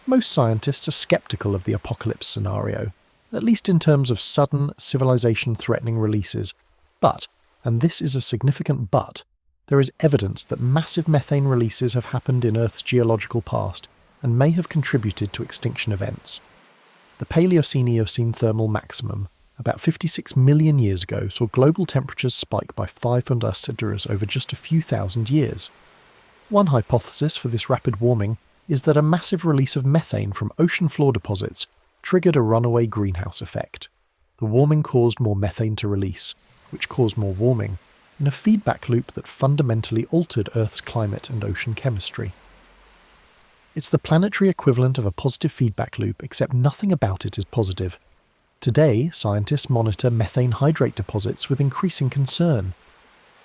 Speaker 1: Most scientists are skeptical of the apocalypse scenario, at least in terms of sudden, civilization-threatening releases, but, and this is a significant but, there is evidence that massive methane releases have happened in Earth's geological past and may have contributed to extinction events. The Paleocene-Eocene thermal maximum, about 56 million years ago, saw global temperatures spike by 500 centimeters over just a few thousand years. One hypothesis for this rapid warming is that a massive release of methane from ocean floor deposits triggered a runaway greenhouse effect. The warming caused more methane to release, which caused more warming, in a feedback loop that fundamentally altered Earth's climate and ocean chemistry. It's the planetary equivalent of a positive feedback loop, except nothing about it is positive. Today, scientists monitor methane hydrate deposits with increasing concern.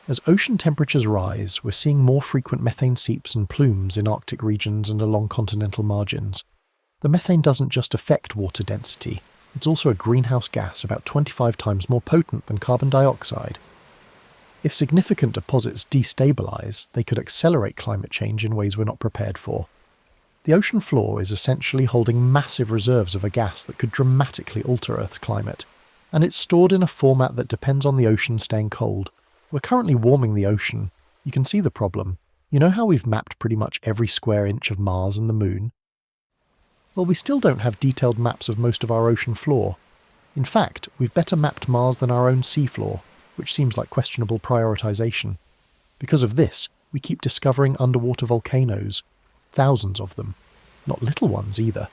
Speaker 1: As ocean temperatures rise, we're seeing more frequent methane seeps and plumes in Arctic regions and along continental margins. The methane doesn't just affect water density, it's also a greenhouse gas about 25 times more potent than carbon dioxide. If significant deposits destabilize, they could accelerate climate change in ways we're not prepared for. The ocean floor is essentially holding massive reserves of a gas that could dramatically alter Earth's climate, and it's stored in a format that depends on the ocean staying cold. We're currently warming the ocean. You can see the problem. You know how we've mapped pretty much every square inch of Mars and the Moon? Well, we still don't have detailed maps of most of our ocean floor. In fact, we've better mapped Mars than our own seafloor, which seems like questionable prioritization. Because of this, we keep discovering underwater volcanoes. Thousands of them. Not little ones either.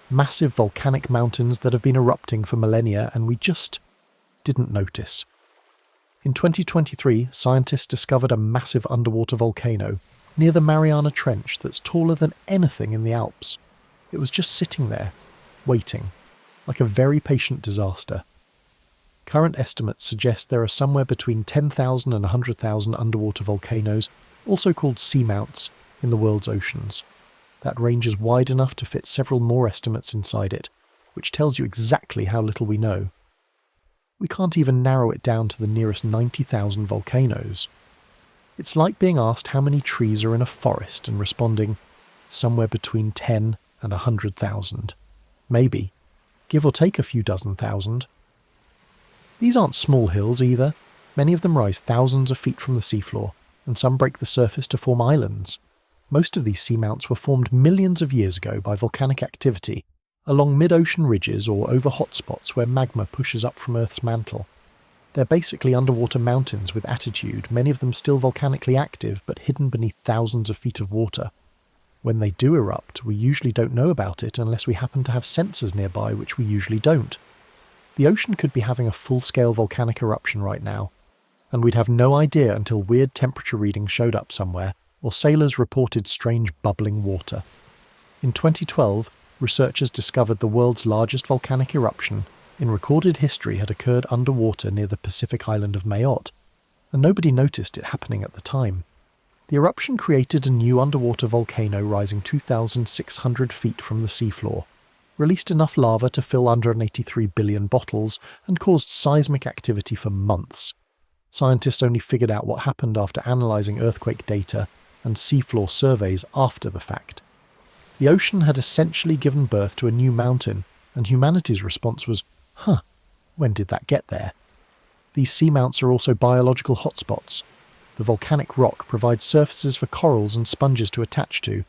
Speaker 1: Massive volcanic mountains that have been erupting for millennia and we just didn't notice. In 2023, scientists discovered a massive underwater volcano near the Mariana Trench that's taller than anything in the Alps. It was just sitting there, waiting, like a very patient disaster. Current estimates suggest there are somewhere between 10,000 and 100,000 underwater volcanoes, also called seamounts, in the world's oceans. That range is wide enough to fit several more estimates inside it, which tells you exactly how little we know. We can't even narrow it down to the nearest 90,000 volcanoes. It's like being asked how many trees are in a forest and responding, somewhere between 10 and 100,000. Maybe, give or take a few dozen thousand. These aren't small hills either. Many of them rise thousands of feet from the seafloor, and some break the surface to form islands. Most of these seamounts were formed millions of years ago by volcanic activity, along mid-ocean ridges or over hotspots where magma pushes up from Earth's mantle. They're basically underwater mountains with attitude, many of them still volcanically active but hidden beneath thousands of feet of water. When they do erupt, we usually don't know about it unless we happen to have sensors nearby, which we usually don't. The ocean could be having a full-scale volcanic eruption right now, and we'd have no idea until weird temperature readings showed up somewhere, or sailors reported strange bubbling water. In 2012, researchers discovered the world's largest volcanic eruption in recorded history had occurred underwater near the Pacific island of Mayotte, and nobody noticed it happening at the time. The eruption created a new underwater volcano rising 2,600 feet from the seafloor, released enough lava to fill 183 billion bottles, and caused seismic activity for months. Scientists only figured out what happened after analysing earthquake data and seafloor surveys after the fact. The ocean had essentially given birth to a new mountain, and humanity's response was, when did that get there? These seamounts are also biological hotspots. The volcanic rock provides surfaces for corals and sponges to attach to.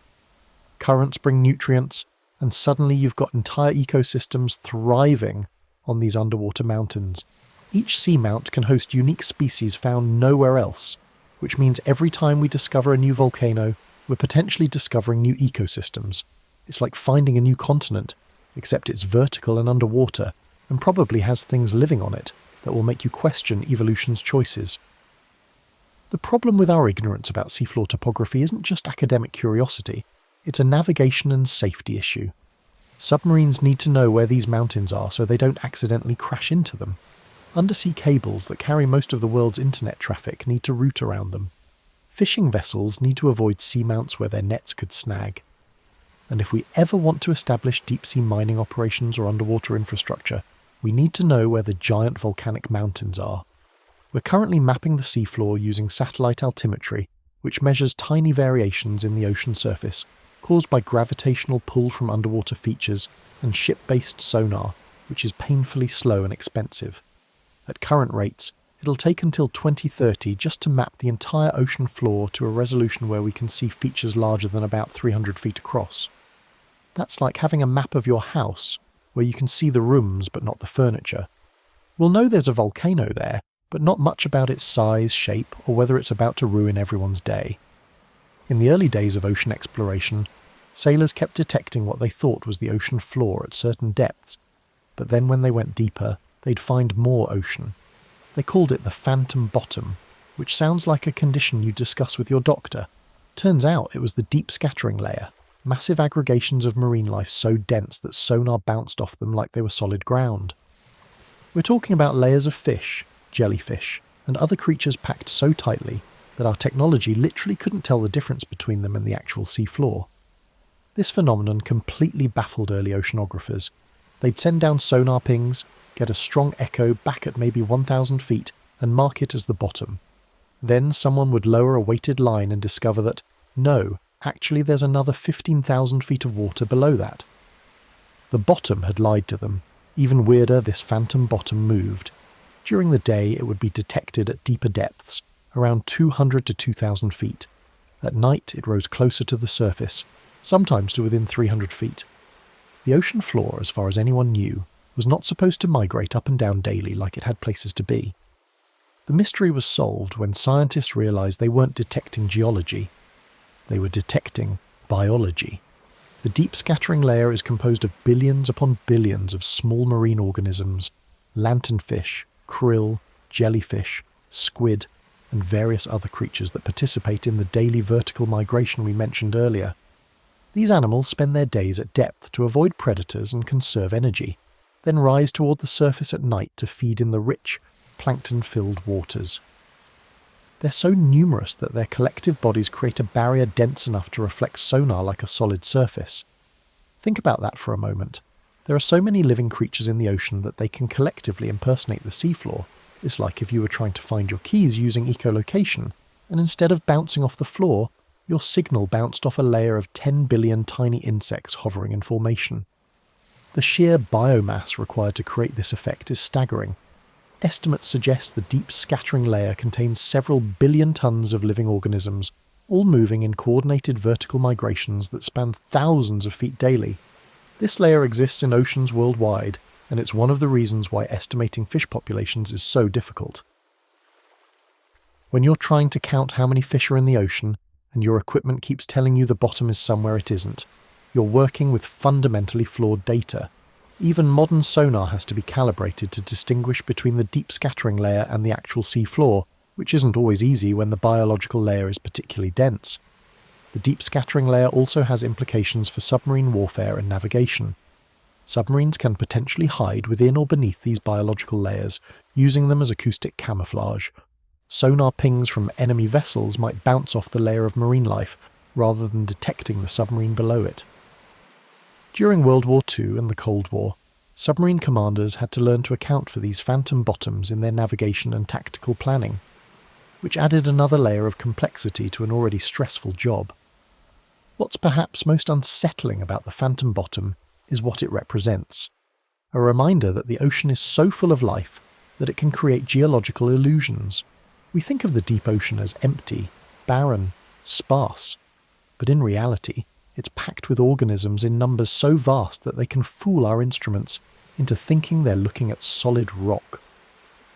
Speaker 1: Currents bring nutrients, and suddenly you've got entire ecosystems thriving on these underwater mountains. Each seamount can host unique species found nowhere else, which means every time we discover a new volcano, we're potentially discovering new ecosystems. It's like finding a new continent, except it's vertical and underwater, and probably has things living on it that will make you question evolution's choices. The problem with our ignorance about seafloor topography isn't just academic curiosity, it's a navigation and safety issue. Submarines need to know where these mountains are so they don't accidentally crash into them. Undersea cables that carry most of the world's internet traffic need to route around them. Fishing vessels need to avoid seamounts where their nets could snag. And if we ever want to establish deep-sea mining operations or underwater infrastructure, we need to know where the giant volcanic mountains are. We're currently mapping the seafloor using satellite altimetry, which measures tiny variations in the ocean surface, caused by gravitational pull from underwater features, and ship-based sonar, which is painfully slow and expensive. At current rates, it'll take until 2030 just to map the entire ocean floor to a resolution where we can see features larger than about 300 feet across. That's like having a map of your house, where you can see the rooms but not the furniture. We'll know there's a volcano there, but not much about its size, shape, or whether it's about to ruin everyone's day. In the early days of ocean exploration, sailors kept detecting what they thought was the ocean floor at certain depths, but then when they went deeper, they'd find more ocean. They called it the phantom bottom, which sounds like a condition you discuss with your doctor. Turns out it was the deep scattering layer, massive aggregations of marine life so dense that sonar bounced off them like they were solid ground. We're talking about layers of fish, jellyfish, and other creatures packed so tightly that our technology literally couldn't tell the difference between them and the actual seafloor. This phenomenon completely baffled early oceanographers. They'd send down sonar pings, get a strong echo back at maybe 1,000 feet, and mark it as the bottom. Then someone would lower a weighted line and discover that, no, actually there's another 15,000 feet of water below that. The bottom had lied to them. Even weirder, this phantom bottom moved. During the day, it would be detected at deeper depths, around 200 to 2,000 feet. At night, it rose closer to the surface, sometimes to within 300 feet. The ocean floor, as far as anyone knew, was not supposed to migrate up and down daily like it had places to be. The mystery was solved when scientists realized they weren't detecting geology. They were detecting biology. The deep scattering layer is composed of billions upon billions of small marine organisms, lanternfish, krill, jellyfish, squid, and various other creatures that participate in the daily vertical migration we mentioned earlier. These animals spend their days at depth to avoid predators and conserve energy, then rise toward the surface at night to feed in the rich, plankton-filled waters. They're so numerous that their collective bodies create a barrier dense enough to reflect sonar like a solid surface. Think about that for a moment. There are so many living creatures in the ocean that they can collectively impersonate the seafloor. It's like if you were trying to find your keys using echolocation, and instead of bouncing off the floor, your signal bounced off a layer of 10 billion tiny insects hovering in formation. The sheer biomass required to create this effect is staggering. Estimates suggest the deep scattering layer contains several billion tons of living organisms, all moving in coordinated vertical migrations that span thousands of feet daily. This layer exists in oceans worldwide, and it's one of the reasons why estimating fish populations is so difficult. When you're trying to count how many fish are in the ocean, and your equipment keeps telling you the bottom is somewhere it isn't, you're working with fundamentally flawed data. Even modern sonar has to be calibrated to distinguish between the deep scattering layer and the actual sea floor, which isn't always easy when the biological layer is particularly dense. The deep scattering layer also has implications for submarine warfare and navigation. Submarines can potentially hide within or beneath these biological layers, using them as acoustic camouflage. Sonar pings from enemy vessels might bounce off the layer of marine life, rather than detecting the submarine below it. During World War II and the Cold War, submarine commanders had to learn to account for these phantom bottoms in their navigation and tactical planning, which added another layer of complexity to an already stressful job. What's perhaps most unsettling about the phantom bottom is what it represents. A reminder that the ocean is so full of life that it can create geological illusions. We think of the deep ocean as empty, barren, sparse, but in reality, it's packed with organisms in numbers so vast that they can fool our instruments into thinking they're looking at solid rock.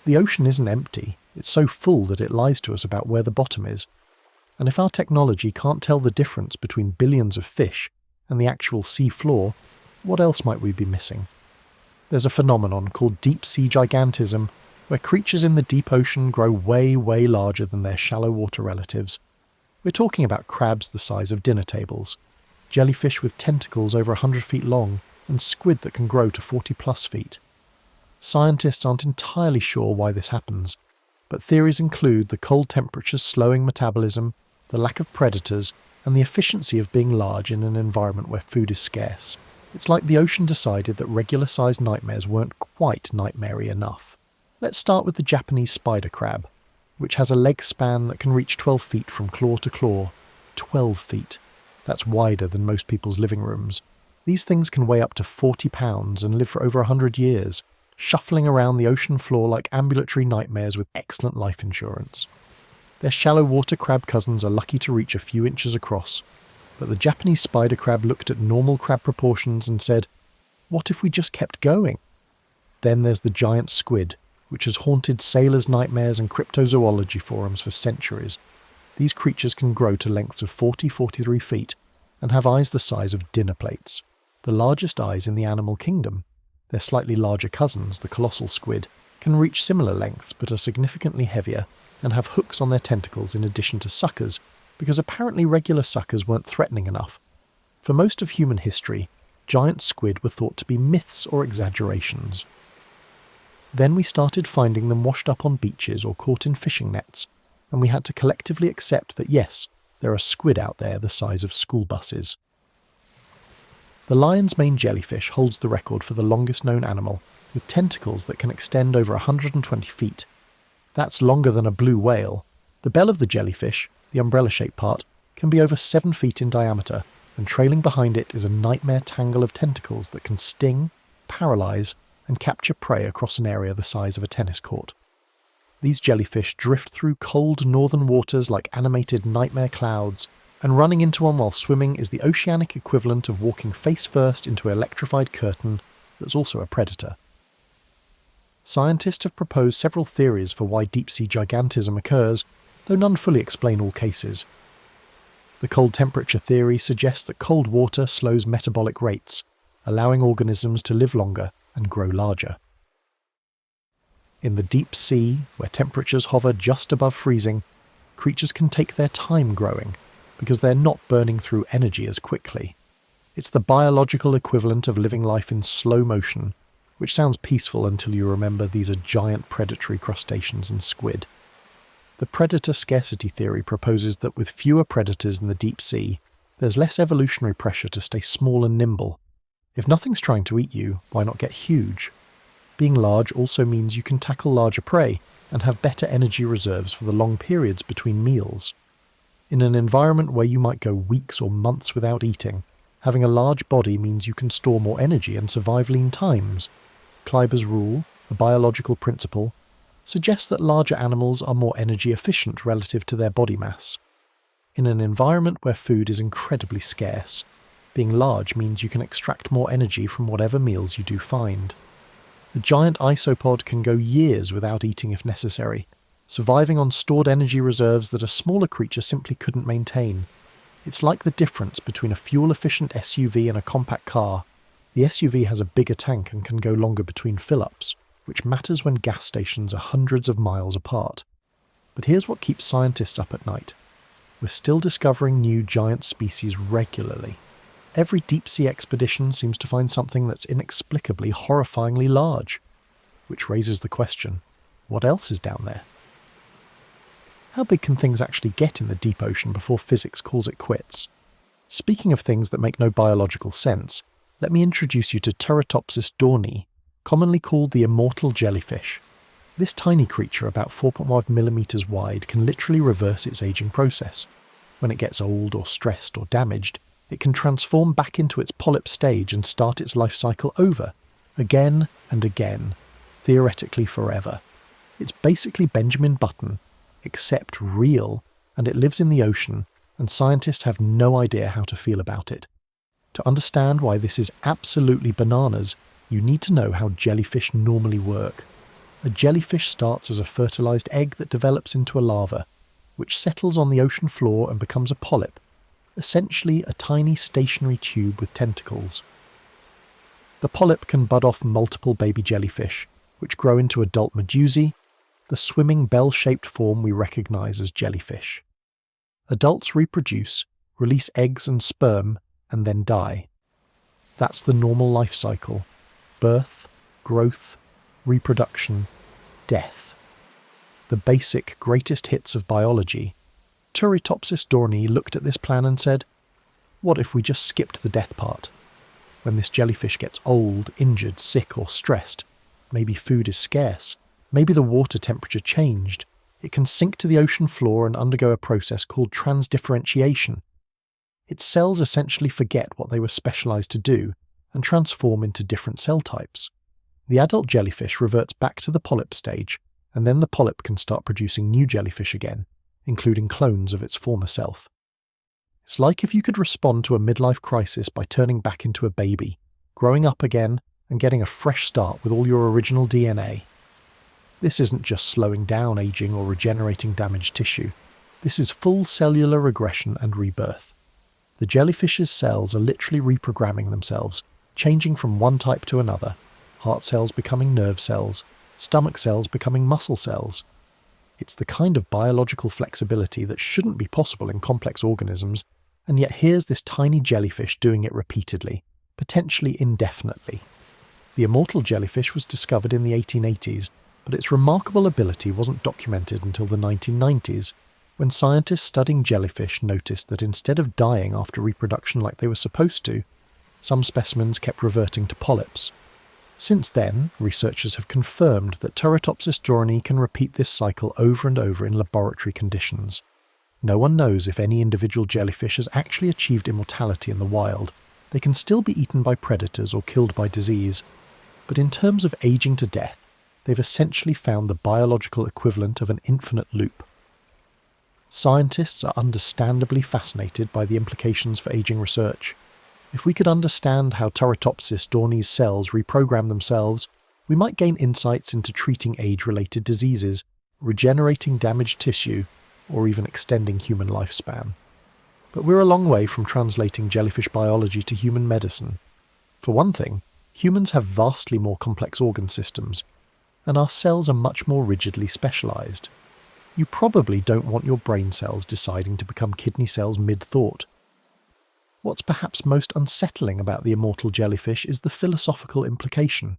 Speaker 1: The ocean isn't empty, it's so full that it lies to us about where the bottom is. And if our technology can't tell the difference between billions of fish and the actual sea floor, what else might we be missing? There's a phenomenon called deep sea gigantism, where creatures in the deep ocean grow way, way larger than their shallow water relatives. We're talking about crabs the size of dinner tables, jellyfish with tentacles over 100 feet long, and squid that can grow to 40 plus feet. Scientists aren't entirely sure why this happens, but theories include the cold temperatures slowing metabolism, the lack of predators, and the efficiency of being large in an environment where food is scarce. It's like the ocean decided that regular-sized nightmares weren't quite nightmare-y enough. Let's start with the Japanese spider crab, which has a leg span that can reach 12 feet from claw to claw. 12 feet. That's wider than most people's living rooms. These things can weigh up to 40 pounds and live for over 100 years, shuffling around the ocean floor like ambulatory nightmares with excellent life insurance. Their shallow water crab cousins are lucky to reach a few inches across, but the Japanese spider crab looked at normal crab proportions and said, "What if we just kept going?" Then there's the giant squid, which has haunted sailors' nightmares and cryptozoology forums for centuries. These creatures can grow to lengths of 40-43 feet and have eyes the size of dinner plates, the largest eyes in the animal kingdom. Their slightly larger cousins, the colossal squid, can reach similar lengths but are significantly heavier and have hooks on their tentacles in addition to suckers, because apparently regular suckers weren't threatening enough. For most of human history, giant squid were thought to be myths or exaggerations. Then we started finding them washed up on beaches or caught in fishing nets, and we had to collectively accept that yes, there are squid out there the size of school buses. The lion's mane jellyfish holds the record for the longest known animal, with tentacles that can extend over 120 feet. That's longer than a blue whale. The bell of the jellyfish, the umbrella-shaped part, can be over 7 feet in diameter, and trailing behind it is a nightmare tangle of tentacles that can sting, paralyze, and capture prey across an area the size of a tennis court. These jellyfish drift through cold northern waters like animated nightmare clouds, and running into one while swimming is the oceanic equivalent of walking face first into an electrified curtain that's also a predator. Scientists have proposed several theories for why deep-sea gigantism occurs, though none fully explain all cases. The cold temperature theory suggests that cold water slows metabolic rates, allowing organisms to live longer and grow larger. In the deep sea, where temperatures hover just above freezing, creatures can take their time growing, because they're not burning through energy as quickly. It's the biological equivalent of living life in slow motion, which sounds peaceful until you remember these are giant predatory crustaceans and squid. The predator scarcity theory proposes that with fewer predators in the deep sea, there's less evolutionary pressure to stay small and nimble. If nothing's trying to eat you, why not get huge? Being large also means you can tackle larger prey and have better energy reserves for the long periods between meals. In an environment where you might go weeks or months without eating, having a large body means you can store more energy and survive lean times. Kleiber's rule, a biological principle, suggests that larger animals are more energy efficient relative to their body mass. In an environment where food is incredibly scarce, being large means you can extract more energy from whatever meals you do find. A giant isopod can go years without eating if necessary, surviving on stored energy reserves that a smaller creature simply couldn't maintain. It's like the difference between a fuel-efficient SUV and a compact car. The SUV has a bigger tank and can go longer between fill-ups, which matters when gas stations are hundreds of miles apart. But here's what keeps scientists up at night. We're still discovering new giant species regularly. Every deep-sea expedition seems to find something that's inexplicably, horrifyingly large. Which raises the question, what else is down there? How big can things actually get in the deep ocean before physics calls it quits? Speaking of things that make no biological sense, let me introduce you to Turritopsis dohrnii, commonly called the immortal jellyfish. This tiny creature, about 4.5 millimeters wide, can literally reverse its aging process. When it gets old or stressed or damaged, it can transform back into its polyp stage and start its life cycle over, again and again, theoretically forever. It's basically Benjamin Button, except real, and it lives in the ocean, and scientists have no idea how to feel about it. To understand why this is absolutely bananas, you need to know how jellyfish normally work. A jellyfish starts as a fertilized egg that develops into a larva, which settles on the ocean floor and becomes a polyp, essentially a tiny stationary tube with tentacles. The polyp can bud off multiple baby jellyfish, which grow into adult medusae, the swimming bell-shaped form we recognize as jellyfish. Adults reproduce, release eggs and sperm, and then die. That's the normal life cycle: birth, growth, reproduction, death. The basic greatest hits of biology. Turritopsis dohrnii looked at this plan and said, what if we just skipped the death part? When this jellyfish gets old, injured, sick or stressed, maybe food is scarce, maybe the water temperature changed, it can sink to the ocean floor and undergo a process called transdifferentiation. Its cells essentially forget what they were specialized to do and transform into different cell types. The adult jellyfish reverts back to the polyp stage, and then the polyp can start producing new jellyfish again, including clones of its former self. It's like if you could respond to a midlife crisis by turning back into a baby, growing up again, and getting a fresh start with all your original DNA. This isn't just slowing down aging or regenerating damaged tissue. This is full cellular regression and rebirth. The jellyfish's cells are literally reprogramming themselves, changing from one type to another, heart cells becoming nerve cells, stomach cells becoming muscle cells. It's the kind of biological flexibility that shouldn't be possible in complex organisms, and yet here's this tiny jellyfish doing it repeatedly, potentially indefinitely. The immortal jellyfish was discovered in the 1880s, but its remarkable ability wasn't documented until the 1990s, when scientists studying jellyfish noticed that instead of dying after reproduction like they were supposed to, some specimens kept reverting to polyps. Since then, researchers have confirmed that Turritopsis dohrnii can repeat this cycle over and over in laboratory conditions. No one knows if any individual jellyfish has actually achieved immortality in the wild. They can still be eaten by predators or killed by disease, but in terms of aging to death, they've essentially found the biological equivalent of an infinite loop. Scientists are understandably fascinated by the implications for aging research. If we could understand how Turritopsis dohrnii's cells reprogram themselves, we might gain insights into treating age-related diseases, regenerating damaged tissue, or even extending human lifespan. But we're a long way from translating jellyfish biology to human medicine. For one thing, humans have vastly more complex organ systems, and our cells are much more rigidly specialized. You probably don't want your brain cells deciding to become kidney cells mid-thought. What's perhaps most unsettling about the immortal jellyfish is the philosophical implication.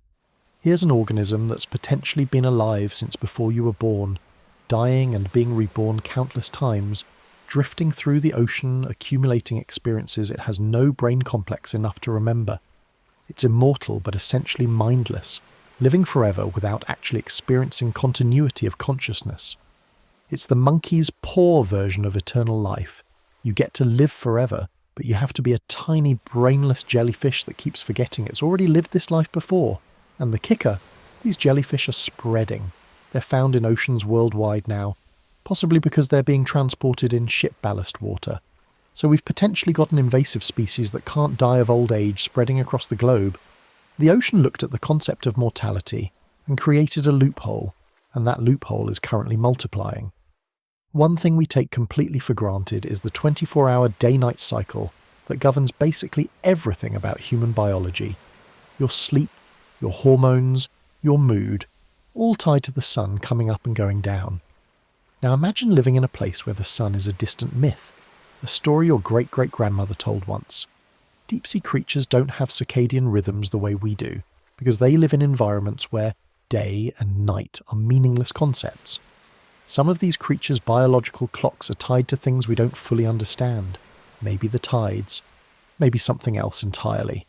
Speaker 1: Here's an organism that's potentially been alive since before you were born, dying and being reborn countless times, drifting through the ocean, accumulating experiences it has no brain complex enough to remember. It's immortal but essentially mindless, living forever without actually experiencing continuity of consciousness. It's the monkey's poor version of eternal life. You get to live forever, but you have to be a tiny brainless jellyfish that keeps forgetting it's already lived this life before. And the kicker, these jellyfish are spreading. They're found in oceans worldwide now, possibly because they're being transported in ship ballast water. So we've potentially got an invasive species that can't die of old age spreading across the globe. The ocean looked at the concept of mortality and created a loophole, and that loophole is currently multiplying. One thing we take completely for granted is the 24-hour day-night cycle that governs basically everything about human biology. Your sleep, your hormones, your mood, all tied to the sun coming up and going down. Now imagine living in a place where the sun is a distant myth, a story your great-great-grandmother told once. Deep-sea creatures don't have circadian rhythms the way we do, because they live in environments where day and night are meaningless concepts. Some of these creatures' biological clocks are tied to things we don't fully understand. Maybe the tides, maybe something else entirely.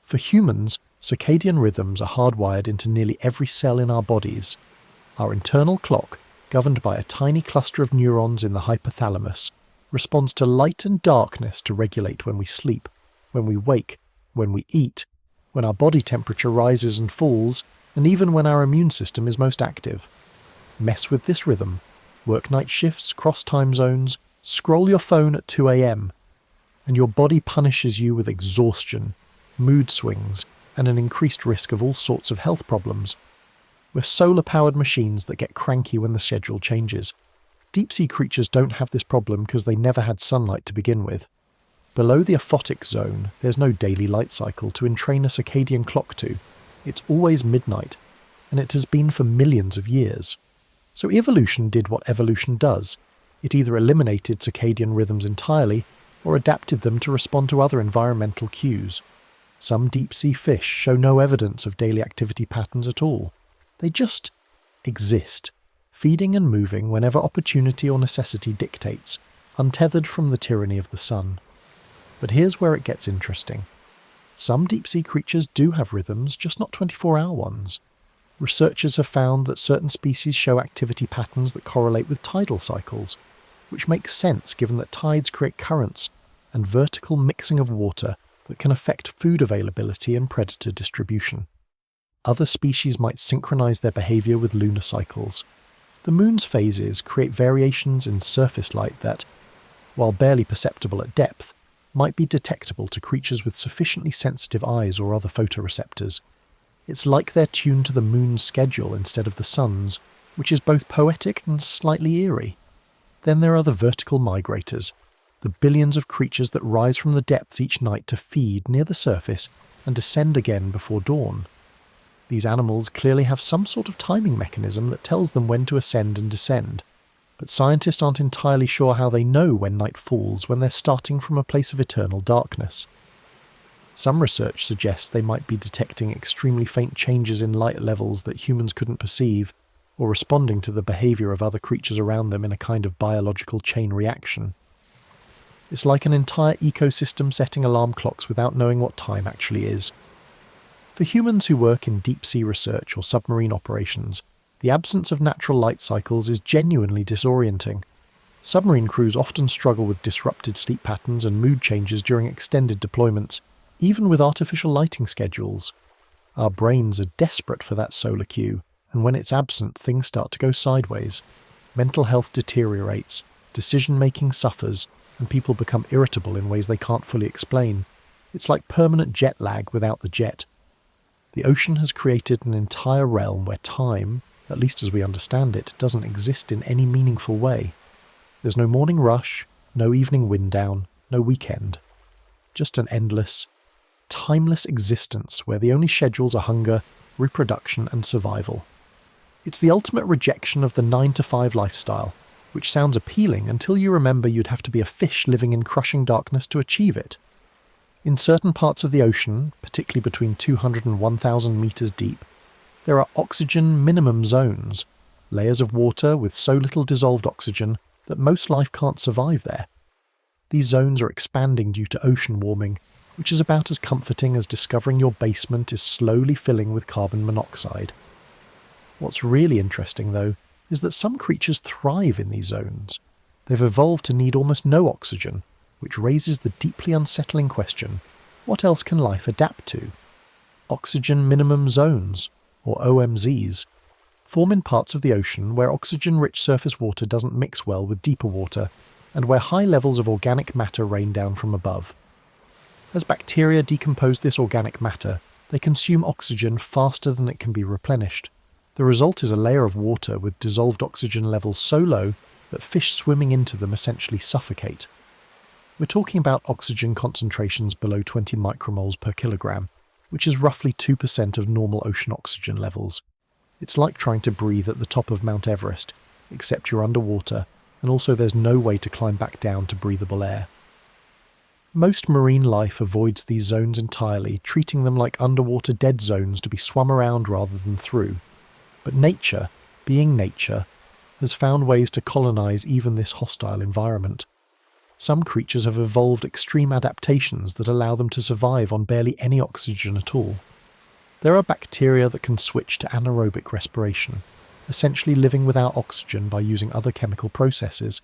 Speaker 1: For humans, circadian rhythms are hardwired into nearly every cell in our bodies. Our internal clock, governed by a tiny cluster of neurons in the hypothalamus, responds to light and darkness to regulate when we sleep, when we wake, when we eat, when our body temperature rises and falls, and even when our immune system is most active. Mess with this rhythm, work night shifts, cross time zones, scroll your phone at 2 a.m, and your body punishes you with exhaustion, mood swings, and an increased risk of all sorts of health problems. We're solar-powered machines that get cranky when the schedule changes. Deep-sea creatures don't have this problem because they never had sunlight to begin with. Below the aphotic zone, there's no daily light cycle to entrain a circadian clock to. It's always midnight, and it has been for millions of years. So evolution did what evolution does. It either eliminated circadian rhythms entirely, or adapted them to respond to other environmental cues. Some deep-sea fish show no evidence of daily activity patterns at all. They just exist, feeding and moving whenever opportunity or necessity dictates, untethered from the tyranny of the sun. But here's where it gets interesting. Some deep-sea creatures do have rhythms, just not 24-hour ones. Researchers have found that certain species show activity patterns that correlate with tidal cycles, which makes sense given that tides create currents and vertical mixing of water that can affect food availability and predator distribution. Other species might synchronize their behavior with lunar cycles. The moon's phases create variations in surface light that, while barely perceptible at depth, might be detectable to creatures with sufficiently sensitive eyes or other photoreceptors. It's like they're tuned to the moon's schedule instead of the sun's, which is both poetic and slightly eerie. Then there are the vertical migrators, the billions of creatures that rise from the depths each night to feed near the surface and descend again before dawn. These animals clearly have some sort of timing mechanism that tells them when to ascend and descend, but scientists aren't entirely sure how they know when night falls when they're starting from a place of eternal darkness. Some research suggests they might be detecting extremely faint changes in light levels that humans couldn't perceive, or responding to the behavior of other creatures around them in a kind of biological chain reaction. It's like an entire ecosystem setting alarm clocks without knowing what time actually is. For humans who work in deep-sea research or submarine operations, the absence of natural light cycles is genuinely disorienting. Submarine crews often struggle with disrupted sleep patterns and mood changes during extended deployments, even with artificial lighting schedules. Our brains are desperate for that solar cue, and when it's absent, things start to go sideways. Mental health deteriorates, decision-making suffers, and people become irritable in ways they can't fully explain. It's like permanent jet lag without the jet. The ocean has created an entire realm where time, at least as we understand it, doesn't exist in any meaningful way. There's no morning rush, no evening wind down, no weekend. Just an endless, timeless existence where the only schedules are hunger, reproduction, and survival. It's the ultimate rejection of the 9-to-5 lifestyle, which sounds appealing until you remember you'd have to be a fish living in crushing darkness to achieve it. In certain parts of the ocean, particularly between 200 and 1,000 meters deep, there are oxygen minimum zones, layers of water with so little dissolved oxygen that most life can't survive there. These zones are expanding due to ocean warming, which is about as comforting as discovering your basement is slowly filling with carbon monoxide. What's really interesting, though, is that some creatures thrive in these zones. They've evolved to need almost no oxygen, which raises the deeply unsettling question, what else can life adapt to? Oxygen minimum zones, or OMZs, form in parts of the ocean where oxygen-rich surface water doesn't mix well with deeper water, and where high levels of organic matter rain down from above. As bacteria decompose this organic matter, they consume oxygen faster than it can be replenished. The result is a layer of water with dissolved oxygen levels so low that fish swimming into them essentially suffocate. We're talking about oxygen concentrations below 20 micromoles per kilogram, which is roughly 2% of normal ocean oxygen levels. It's like trying to breathe at the top of Mount Everest, except you're underwater, and also there's no way to climb back down to breathable air. Most marine life avoids these zones entirely, treating them like underwater dead zones to be swum around rather than through. But nature, being nature, has found ways to colonize even this hostile environment. Some creatures have evolved extreme adaptations that allow them to survive on barely any oxygen at all. There are bacteria that can switch to anaerobic respiration, essentially living without oxygen by using other chemical processes.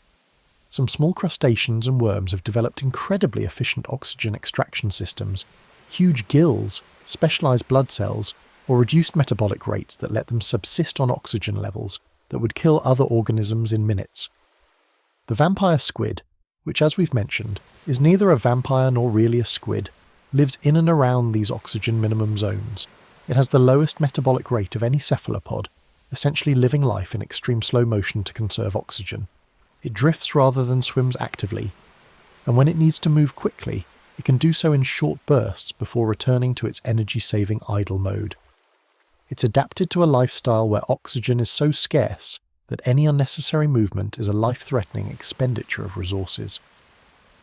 Speaker 1: Some small crustaceans and worms have developed incredibly efficient oxygen extraction systems, huge gills, specialized blood cells, or reduced metabolic rates that let them subsist on oxygen levels that would kill other organisms in minutes. The vampire squid, which, as we've mentioned, is neither a vampire nor really a squid, lives in and around these oxygen minimum zones. It has the lowest metabolic rate of any cephalopod, essentially living life in extreme slow motion to conserve oxygen. It drifts rather than swims actively, and when it needs to move quickly, it can do so in short bursts before returning to its energy-saving idle mode. It's adapted to a lifestyle where oxygen is so scarce that any unnecessary movement is a life-threatening expenditure of resources.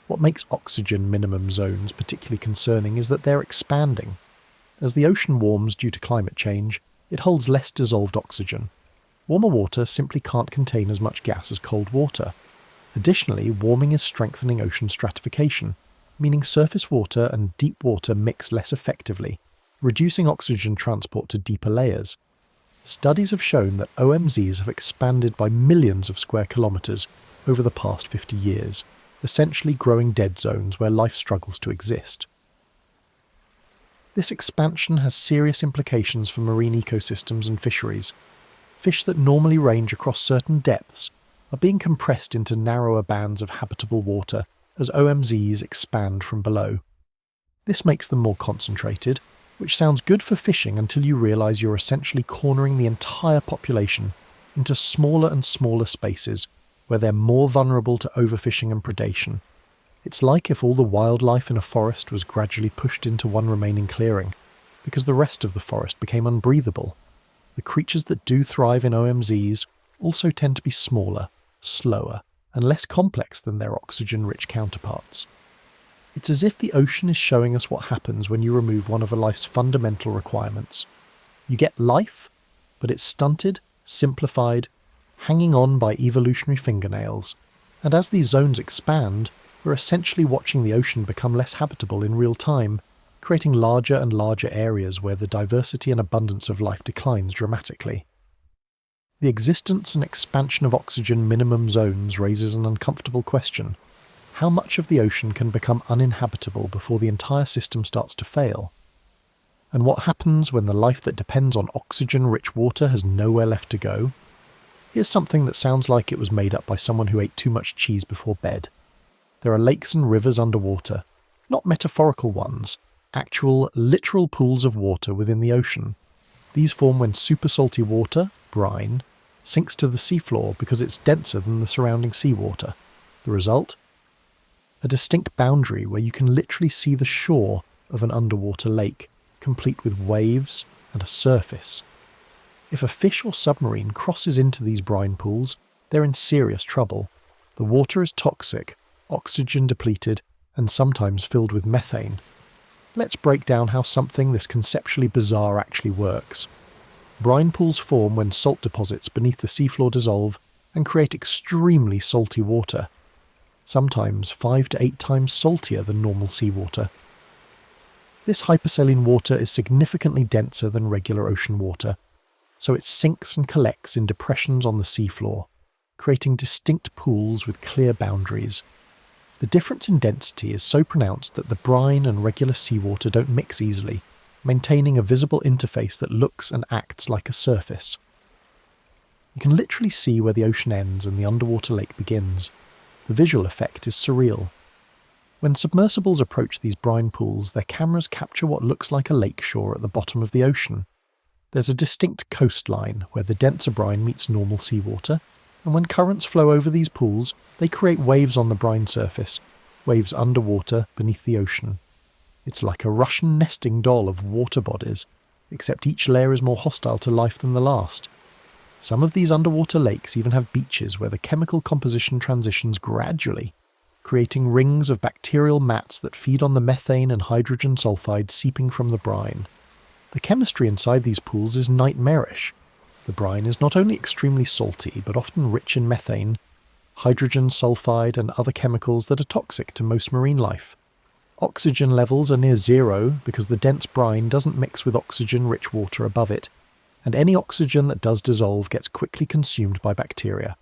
Speaker 1: What makes oxygen minimum zones particularly concerning is that they're expanding. As the ocean warms due to climate change, it holds less dissolved oxygen. Warmer water simply can't contain as much gas as cold water. Additionally, warming is strengthening ocean stratification, meaning surface water and deep water mix less effectively, reducing oxygen transport to deeper layers. Studies have shown that OMZs have expanded by millions of square kilometres over the past 50 years, essentially growing dead zones where life struggles to exist. This expansion has serious implications for marine ecosystems and fisheries. Fish that normally range across certain depths are being compressed into narrower bands of habitable water as OMZs expand from below. This makes them more concentrated, which sounds good for fishing until you realise you're essentially cornering the entire population into smaller and smaller spaces where they're more vulnerable to overfishing and predation. It's like if all the wildlife in a forest was gradually pushed into one remaining clearing, because the rest of the forest became unbreathable. The creatures that do thrive in OMZs also tend to be smaller, slower, and less complex than their oxygen-rich counterparts. It's as if the ocean is showing us what happens when you remove one of a life's fundamental requirements. You get life, but it's stunted, simplified, hanging on by evolutionary fingernails. And as these zones expand, we're essentially watching the ocean become less habitable in real time, creating larger and larger areas where the diversity and abundance of life declines dramatically. The existence and expansion of oxygen minimum zones raises an uncomfortable question. How much of the ocean can become uninhabitable before the entire system starts to fail? And what happens when the life that depends on oxygen-rich water has nowhere left to go? Here's something that sounds like it was made up by someone who ate too much cheese before bed. There are lakes and rivers underwater, not metaphorical ones, actual, literal pools of water within the ocean. These form when super salty water, brine, sinks to the seafloor because it's denser than the surrounding seawater. The result? A distinct boundary where you can literally see the shore of an underwater lake, complete with waves and a surface. If a fish or submarine crosses into these brine pools, they're in serious trouble. The water is toxic, oxygen depleted, and sometimes filled with methane. Let's break down how something this conceptually bizarre actually works. Brine pools form when salt deposits beneath the seafloor dissolve and create extremely salty water, sometimes 5 to 8 times saltier than normal seawater. This hypersaline water is significantly denser than regular ocean water, so it sinks and collects in depressions on the seafloor, creating distinct pools with clear boundaries. The difference in density is so pronounced that the brine and regular seawater don't mix easily, maintaining a visible interface that looks and acts like a surface. You can literally see where the ocean ends and the underwater lake begins. The visual effect is surreal. When submersibles approach these brine pools, their cameras capture what looks like a lakeshore at the bottom of the ocean. There's a distinct coastline where the denser brine meets normal seawater, and when currents flow over these pools, they create waves on the brine surface, waves underwater beneath the ocean. It's like a Russian nesting doll of water bodies, except each layer is more hostile to life than the last. Some of these underwater lakes even have beaches where the chemical composition transitions gradually, creating rings of bacterial mats that feed on the methane and hydrogen sulfide seeping from the brine. The chemistry inside these pools is nightmarish. The brine is not only extremely salty, but often rich in methane, hydrogen sulfide and other chemicals that are toxic to most marine life. Oxygen levels are near zero because the dense brine doesn't mix with oxygen-rich water above it, and any oxygen that does dissolve gets quickly consumed by bacteria.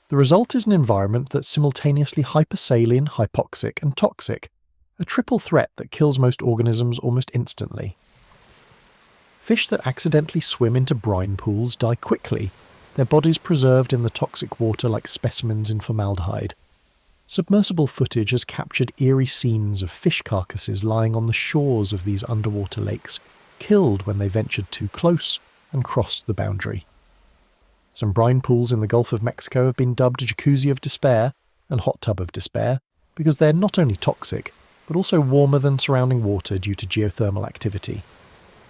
Speaker 1: The result is an environment that's simultaneously hypersaline, hypoxic, and toxic, a triple threat that kills most organisms almost instantly. Fish that accidentally swim into brine pools die quickly, their bodies preserved in the toxic water like specimens in formaldehyde. Submersible footage has captured eerie scenes of fish carcasses lying on the shores of these underwater lakes, killed when they ventured too close and crossed the boundary. Some brine pools in the Gulf of Mexico have been dubbed Jacuzzi of Despair and Hot Tub of Despair because they're not only toxic, but also warmer than surrounding water due to geothermal activity.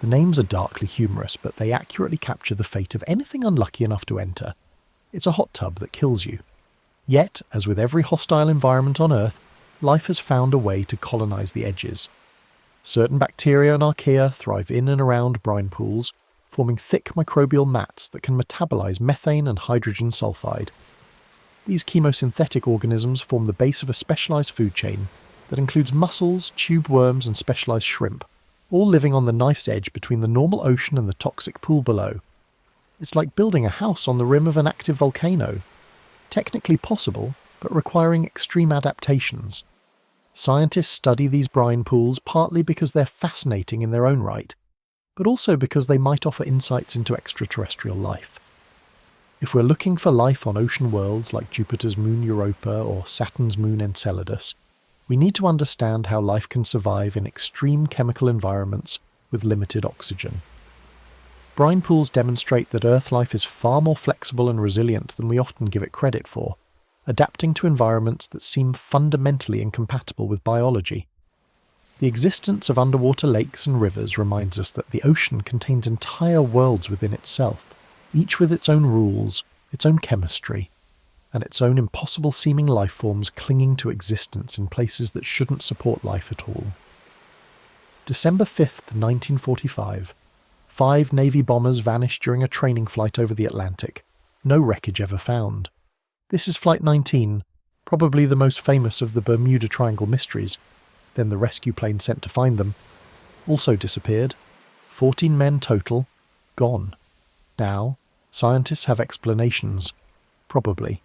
Speaker 1: The names are darkly humorous, but they accurately capture the fate of anything unlucky enough to enter. It's a hot tub that kills you. Yet, as with every hostile environment on Earth, life has found a way to colonize the edges. Certain bacteria and archaea thrive in and around brine pools, forming thick microbial mats that can metabolize methane and hydrogen sulfide. These chemosynthetic organisms form the base of a specialized food chain that includes mussels, tube worms, and specialized shrimp, all living on the knife's edge between the normal ocean and the toxic pool below. It's like building a house on the rim of an active volcano. Technically possible, but requiring extreme adaptations. Scientists study these brine pools partly because they're fascinating in their own right, but also because they might offer insights into extraterrestrial life. If we're looking for life on ocean worlds like Jupiter's moon Europa or Saturn's moon Enceladus, we need to understand how life can survive in extreme chemical environments with limited oxygen. Brine pools demonstrate that Earth life is far more flexible and resilient than we often give it credit for, adapting to environments that seem fundamentally incompatible with biology. The existence of underwater lakes and rivers reminds us that the ocean contains entire worlds within itself, each with its own rules, its own chemistry, and its own impossible-seeming life forms clinging to existence in places that shouldn't support life at all. December 5th, 1945. 5 Navy bombers vanished during a training flight over the Atlantic. No wreckage ever found. This is Flight 19, probably the most famous of the Bermuda Triangle mysteries. Then the rescue plane sent to find them also disappeared. 14 men total, gone. Now, scientists have explanations. Probably.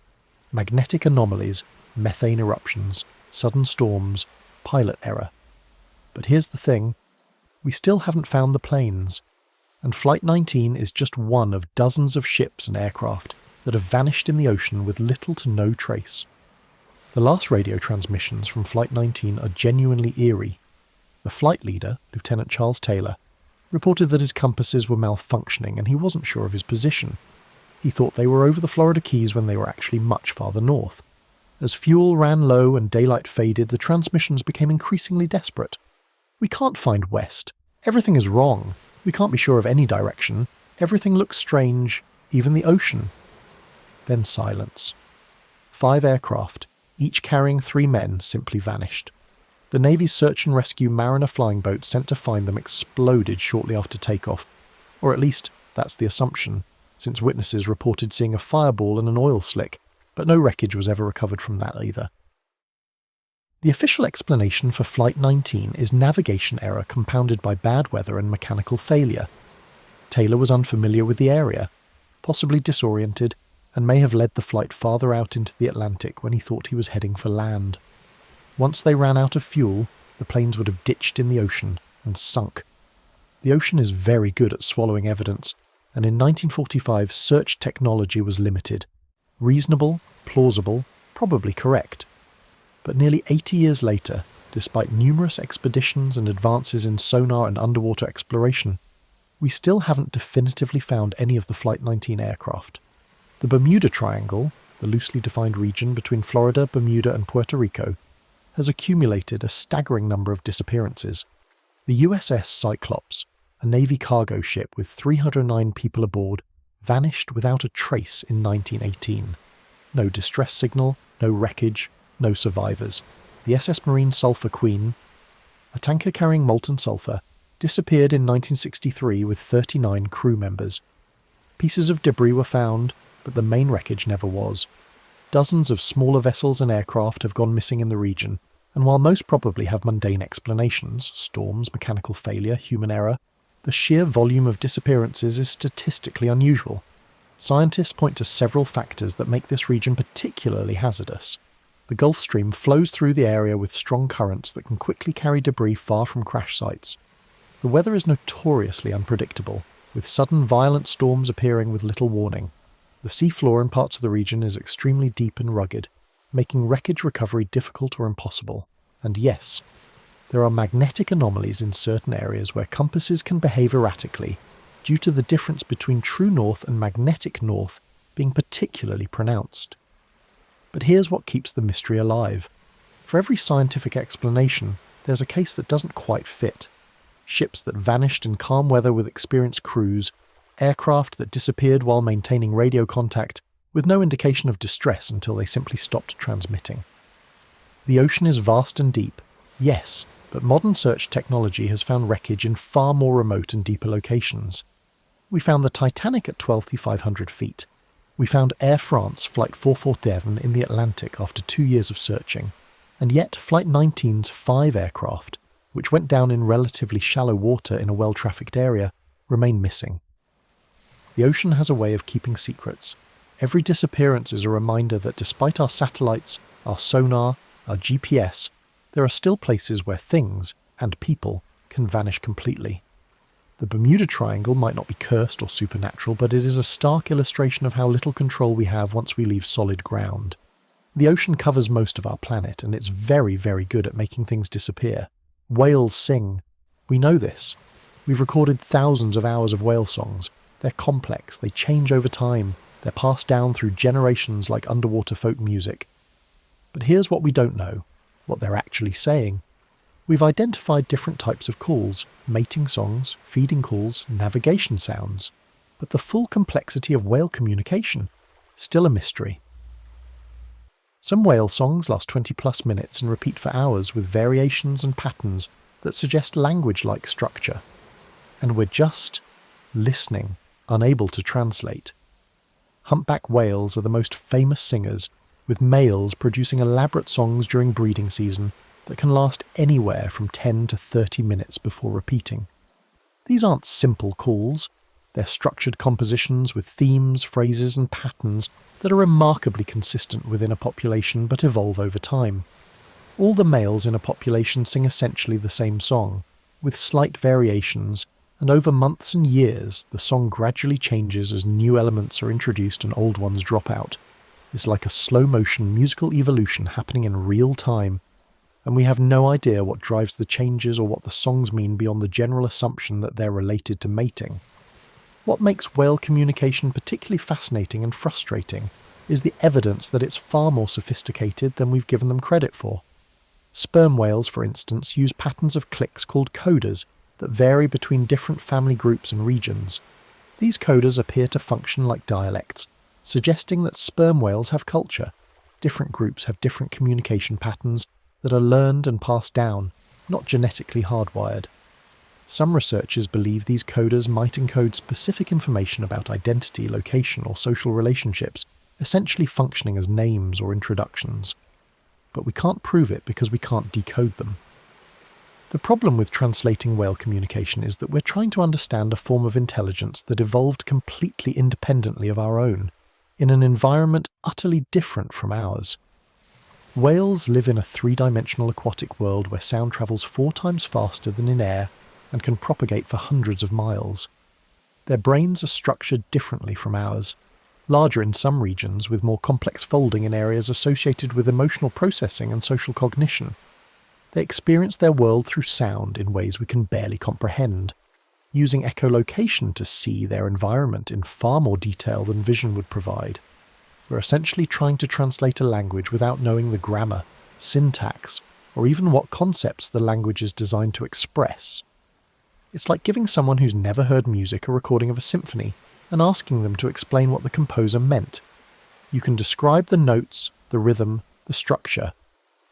Speaker 1: Magnetic anomalies, methane eruptions, sudden storms, pilot error. But here's the thing. We still haven't found the planes. And Flight 19 is just one of dozens of ships and aircraft that have vanished in the ocean with little to no trace. The last radio transmissions from Flight 19 are genuinely eerie. The flight leader, Lieutenant Charles Taylor, reported that his compasses were malfunctioning and he wasn't sure of his position. He thought they were over the Florida Keys when they were actually much farther north. As fuel ran low and daylight faded, the transmissions became increasingly desperate. We can't find west. Everything is wrong. We can't be sure of any direction. Everything looks strange, even the ocean. Then silence. 5 aircraft, each carrying 3 men, simply vanished. The Navy's search and rescue Mariner flying boat sent to find them exploded shortly after takeoff, or at least That's the assumption, since witnesses reported seeing a fireball and an oil slick, but no wreckage was ever recovered from that either. The official explanation for Flight 19 is navigation error compounded by bad weather and mechanical failure. Taylor was unfamiliar with the area, possibly disoriented, and may have led the flight farther out into the Atlantic when he thought he was heading for land. Once they ran out of fuel, the planes would have ditched in the ocean and sunk. The ocean is very good at swallowing evidence, and in 1945 search technology was limited. Reasonable, plausible, probably correct. But nearly 80 years later, despite numerous expeditions and advances in sonar and underwater exploration, we still haven't definitively found any of the Flight 19 aircraft. The Bermuda Triangle, the loosely defined region between Florida, Bermuda and Puerto Rico, has accumulated a staggering number of disappearances. The USS Cyclops, a Navy cargo ship with 309 people aboard, vanished without a trace in 1918. No distress signal, no wreckage, no survivors. The SS Marine Sulphur Queen, a tanker carrying molten sulphur, disappeared in 1963 with 39 crew members. Pieces of debris were found, but the main wreckage never was. Dozens of smaller vessels and aircraft have gone missing in the region, and while most probably have mundane explanations, storms, mechanical failure, human error, the sheer volume of disappearances is statistically unusual. Scientists point to several factors that make this region particularly hazardous. The Gulf Stream flows through the area with strong currents that can quickly carry debris far from crash sites. The weather is notoriously unpredictable, with sudden violent storms appearing with little warning. The seafloor in parts of the region is extremely deep and rugged, making wreckage recovery difficult or impossible. And yes, there are magnetic anomalies in certain areas where compasses can behave erratically, due to the difference between true north and magnetic north being particularly pronounced. But here's what keeps the mystery alive. For every scientific explanation, there's a case that doesn't quite fit. Ships that vanished in calm weather with experienced crews, aircraft that disappeared while maintaining radio contact, with no indication of distress until they simply stopped transmitting. The ocean is vast and deep, yes, but modern search technology has found wreckage in far more remote and deeper locations. We found the Titanic at 12,500 feet. We found Air France Flight 447 in the Atlantic after 2 years of searching, and yet Flight 19's 5 aircraft, which went down in relatively shallow water in a well-trafficked area, remain missing. The ocean has a way of keeping secrets. Every disappearance is a reminder that despite our satellites, our sonar, our GPS, there are still places where things, and people, can vanish completely. The Bermuda Triangle might not be cursed or supernatural, but it is a stark illustration of how little control we have once we leave solid ground. The ocean covers most of our planet, and it's very, very good at making things disappear. Whales sing. We know this. We've recorded thousands of hours of whale songs. They're complex, they change over time, they're passed down through generations like underwater folk music. But here's what we don't know, what they're actually saying. We've identified different types of calls, mating songs, feeding calls, navigation sounds, but the full complexity of whale communication, still a mystery. Some whale songs last 20+ minutes and repeat for hours with variations and patterns that suggest language-like structure. And we're just listening, unable to translate. Humpback whales are the most famous singers, with males producing elaborate songs during breeding season that can last anywhere from 10 to 30 minutes before repeating. These aren't simple calls, they're structured compositions with themes, phrases and patterns that are remarkably consistent within a population but evolve over time. All the males in a population sing essentially the same song, with slight variations, and over months and years the song gradually changes as new elements are introduced and old ones drop out. It's like a slow-motion musical evolution happening in real time, and we have no idea what drives the changes or what the songs mean beyond the general assumption that they're related to mating. What makes whale communication particularly fascinating and frustrating is the evidence that it's far more sophisticated than we've given them credit for. Sperm whales, for instance, use patterns of clicks called codas that vary between different family groups and regions. These codas appear to function like dialects, suggesting that sperm whales have culture. Different groups have different communication patterns that are learned and passed down, not genetically hardwired. Some researchers believe these coders might encode specific information about identity, location, or social relationships, essentially functioning as names or introductions. But we can't prove it because we can't decode them. The problem with translating whale communication is that we're trying to understand a form of intelligence that evolved completely independently of our own, in an environment utterly different from ours. Whales live in a three-dimensional aquatic world where sound travels 4 times faster than in air and can propagate for hundreds of miles. Their brains are structured differently from ours, larger in some regions with more complex folding in areas associated with emotional processing and social cognition. They experience their world through sound in ways we can barely comprehend, using echolocation to see their environment in far more detail than vision would provide. We're essentially trying to translate a language without knowing the grammar, syntax, or even what concepts the language is designed to express. It's like giving someone who's never heard music a recording of a symphony and asking them to explain what the composer meant. You can describe the notes, the rhythm, the structure,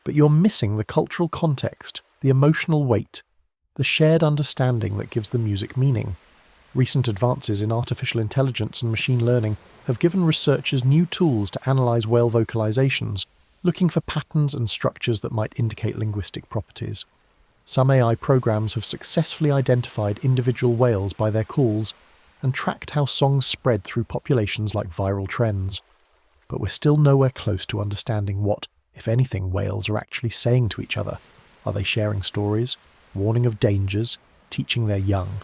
Speaker 1: but you're missing the cultural context, the emotional weight, the shared understanding that gives the music meaning. Recent advances in artificial intelligence and machine learning have given researchers new tools to analyze whale vocalizations, looking for patterns and structures that might indicate linguistic properties. Some AI programs have successfully identified individual whales by their calls and tracked how songs spread through populations like viral trends. But we're still nowhere close to understanding what, if anything, whales are actually saying to each other. Are they sharing stories, warning of dangers, teaching their young?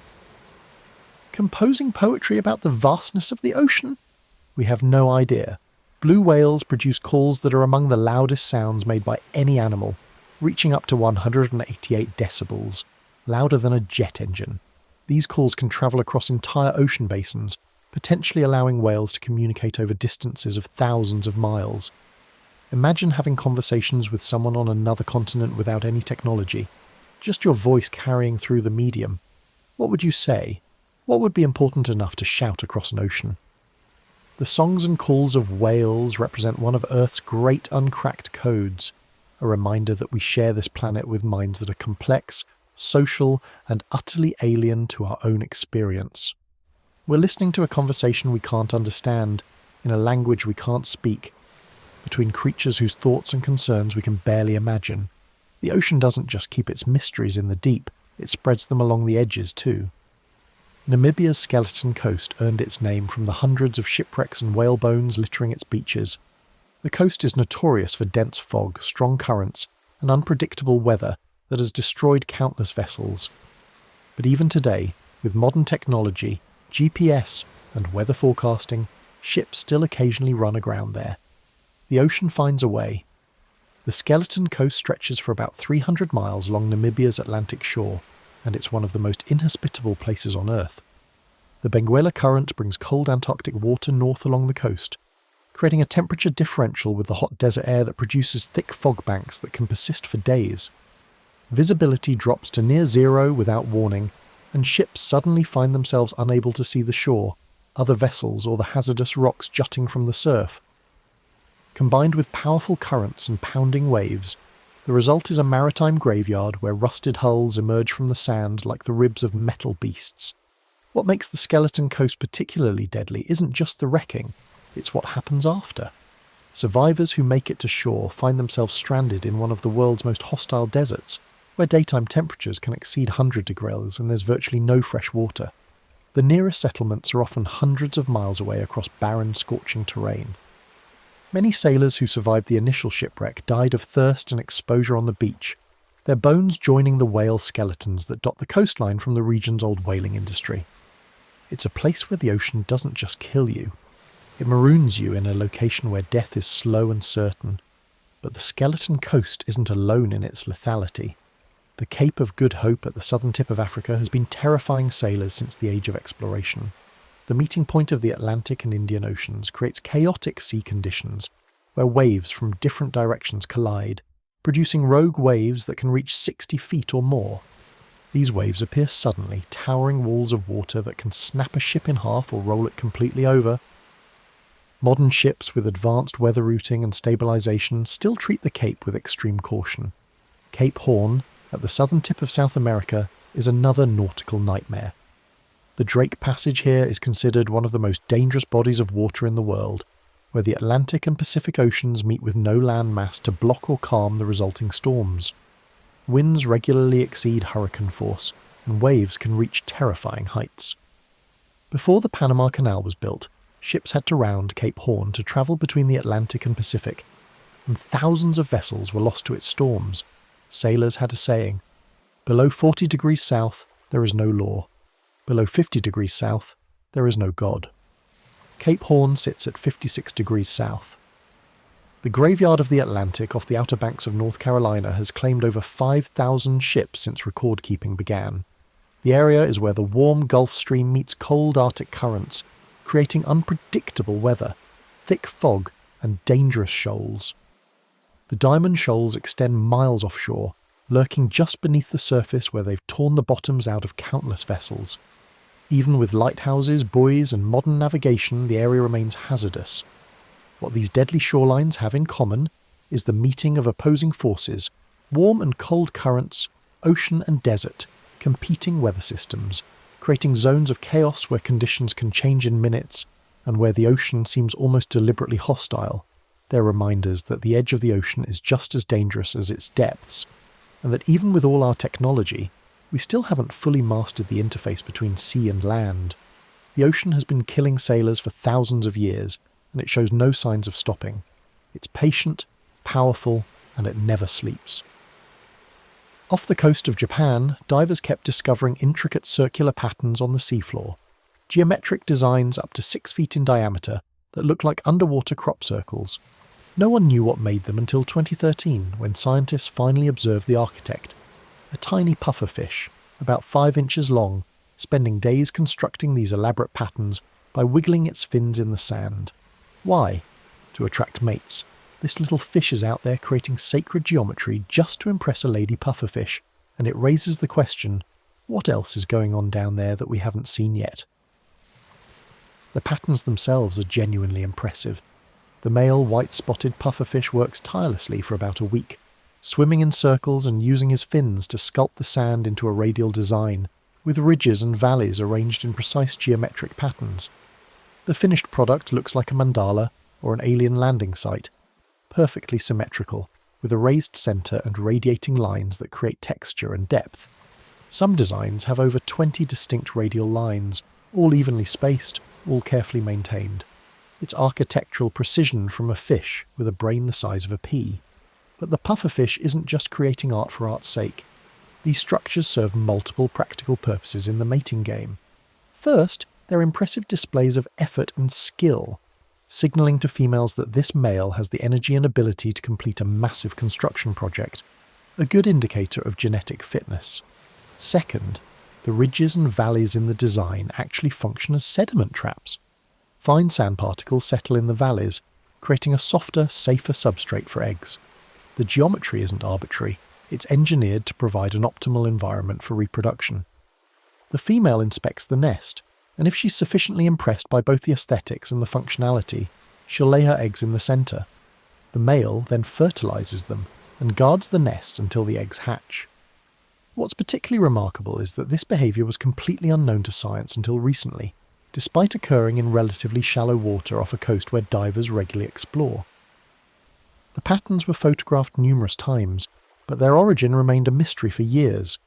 Speaker 1: Composing poetry about the vastness of the ocean? We have no idea. Blue whales produce calls that are among the loudest sounds made by any animal, reaching up to 188 decibels, louder than a jet engine. These calls can travel across entire ocean basins, potentially allowing whales to communicate over distances of thousands of miles. Imagine having conversations with someone on another continent without any technology, just your voice carrying through the medium. What would you say? What would be important enough to shout across an ocean? The songs and calls of whales represent one of Earth's great uncracked codes, a reminder that we share this planet with minds that are complex, social, and utterly alien to our own experience. We're listening to a conversation we can't understand, in a language we can't speak, between creatures whose thoughts and concerns we can barely imagine. The ocean doesn't just keep its mysteries in the deep, it spreads them along the edges too. Namibia's skeleton coast earned its name from the hundreds of shipwrecks and whale bones littering its beaches. The coast is notorious for dense fog, strong currents, and unpredictable weather that has destroyed countless vessels. But even today, with modern technology, GPS, and weather forecasting, ships still occasionally run aground there. The ocean finds a way. The skeleton coast stretches for about 300 miles along Namibia's Atlantic shore, and it's one of the most inhospitable places on Earth. The Benguela Current brings cold Antarctic water north along the coast, creating a temperature differential with the hot desert air that produces thick fog banks that can persist for days. Visibility drops to near zero without warning, and ships suddenly find themselves unable to see the shore, other vessels, or the hazardous rocks jutting from the surf. Combined with powerful currents and pounding waves, the result is a maritime graveyard where rusted hulls emerge from the sand like the ribs of metal beasts. What makes the skeleton coast particularly deadly isn't just the wrecking, it's what happens after. Survivors who make it to shore find themselves stranded in one of the world's most hostile deserts, where daytime temperatures can exceed 100 degrees and there's virtually no fresh water. The nearest settlements are often hundreds of miles away across barren, scorching terrain. Many sailors who survived the initial shipwreck died of thirst and exposure on the beach, their bones joining the whale skeletons that dot the coastline from the region's old whaling industry. It's a place where the ocean doesn't just kill you, it maroons you in a location where death is slow and certain. But the skeleton coast isn't alone in its lethality. The Cape of Good Hope at the southern tip of Africa has been terrifying sailors since the age of exploration. The meeting point of the Atlantic and Indian Oceans creates chaotic sea conditions where waves from different directions collide, producing rogue waves that can reach 60 feet or more. These waves appear suddenly, towering walls of water that can snap a ship in half or roll it completely over. Modern ships with advanced weather routing and stabilization still treat the Cape with extreme caution. Cape Horn, at the southern tip of South America, is another nautical nightmare. The Drake Passage here is considered one of the most dangerous bodies of water in the world, where the Atlantic and Pacific Oceans meet with no land mass to block or calm the resulting storms. Winds regularly exceed hurricane force, and waves can reach terrifying heights. Before the Panama Canal was built, ships had to round Cape Horn to travel between the Atlantic and Pacific, and thousands of vessels were lost to its storms. Sailors had a saying, "Below 40 degrees south, there is no law. Below 50 degrees south, there is no God." Cape Horn sits at 56 degrees south. The graveyard of the Atlantic off the Outer Banks of North Carolina has claimed over 5,000 ships since record-keeping began. The area is where the warm Gulf Stream meets cold Arctic currents, creating unpredictable weather, thick fog, and dangerous shoals. The Diamond Shoals extend miles offshore, lurking just beneath the surface where they've torn the bottoms out of countless vessels. Even with lighthouses, buoys, and modern navigation, the area remains hazardous. What these deadly shorelines have in common is the meeting of opposing forces, warm and cold currents, ocean and desert, competing weather systems, creating zones of chaos where conditions can change in minutes, and where the ocean seems almost deliberately hostile. They're reminders that the edge of the ocean is just as dangerous as its depths, and that even with all our technology, we still haven't fully mastered the interface between sea and land. The ocean has been killing sailors for thousands of years, and it shows no signs of stopping. It's patient, powerful, and it never sleeps. Off the coast of Japan, divers kept discovering intricate circular patterns on the seafloor, geometric designs up to 6 feet in diameter that look like underwater crop circles. No one knew what made them until 2013, when scientists finally observed the architect, a tiny pufferfish, about 5 inches long, spending days constructing these elaborate patterns by wiggling its fins in the sand. Why? To attract mates. This little fish is out there creating sacred geometry just to impress a lady pufferfish, and it raises the question, what else is going on down there that we haven't seen yet? The patterns themselves are genuinely impressive. The male white-spotted pufferfish works tirelessly for about a week, swimming in circles and using his fins to sculpt the sand into a radial design, with ridges and valleys arranged in precise geometric patterns. The finished product looks like a mandala or an alien landing site, perfectly symmetrical, with a raised centre and radiating lines that create texture and depth. Some designs have over 20 distinct radial lines, all evenly spaced, all carefully maintained. It's architectural precision from a fish with a brain the size of a pea. But the pufferfish isn't just creating art for art's sake. These structures serve multiple practical purposes in the mating game. First, they're impressive displays of effort and skill, signalling to females that this male has the energy and ability to complete a massive construction project, a good indicator of genetic fitness. Second, the ridges and valleys in the design actually function as sediment traps. Fine sand particles settle in the valleys, creating a softer, safer substrate for eggs. The geometry isn't arbitrary, it's engineered to provide an optimal environment for reproduction. The female inspects the nest, and if she's sufficiently impressed by both the aesthetics and the functionality, she'll lay her eggs in the centre. The male then fertilises them and guards the nest until the eggs hatch. What's particularly remarkable is that this behaviour was completely unknown to science until recently, despite occurring in relatively shallow water off a coast where divers regularly explore. The patterns were photographed numerous times, but their origin remained a mystery for years.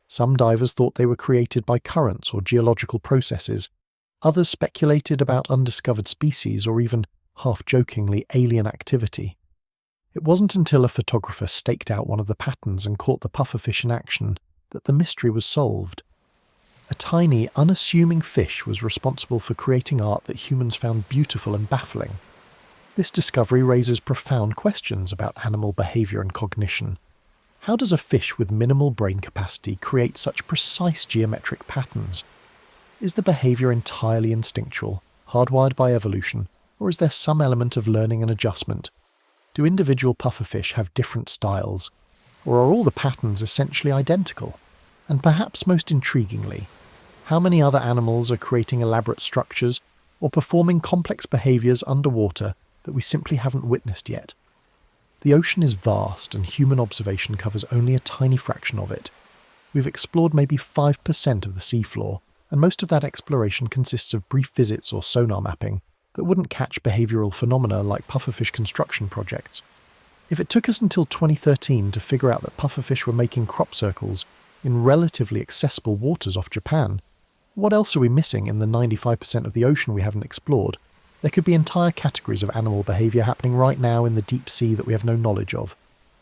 Speaker 1: Some divers thought they were created by currents or geological processes. Others speculated about undiscovered species or even, half-jokingly, alien activity. It wasn't until a photographer staked out one of the patterns and caught the pufferfish in action that the mystery was solved. A tiny, unassuming fish was responsible for creating art that humans found beautiful and baffling. This discovery raises profound questions about animal behaviour and cognition. How does a fish with minimal brain capacity create such precise geometric patterns? Is the behaviour entirely instinctual, hardwired by evolution, or is there some element of learning and adjustment? Do individual pufferfish have different styles, or are all the patterns essentially identical? And perhaps most intriguingly, how many other animals are creating elaborate structures or performing complex behaviours underwater that we simply haven't witnessed yet? The ocean is vast and human observation covers only a tiny fraction of it. We've explored maybe 5% of the seafloor, and most of that exploration consists of brief visits or sonar mapping that wouldn't catch behavioural phenomena like pufferfish construction projects. If it took us until 2013 to figure out that pufferfish were making crop circles in relatively accessible waters off Japan, what else are we missing in the 95% of the ocean we haven't explored? There could be entire categories of animal behaviour happening right now in the deep sea that we have no knowledge of.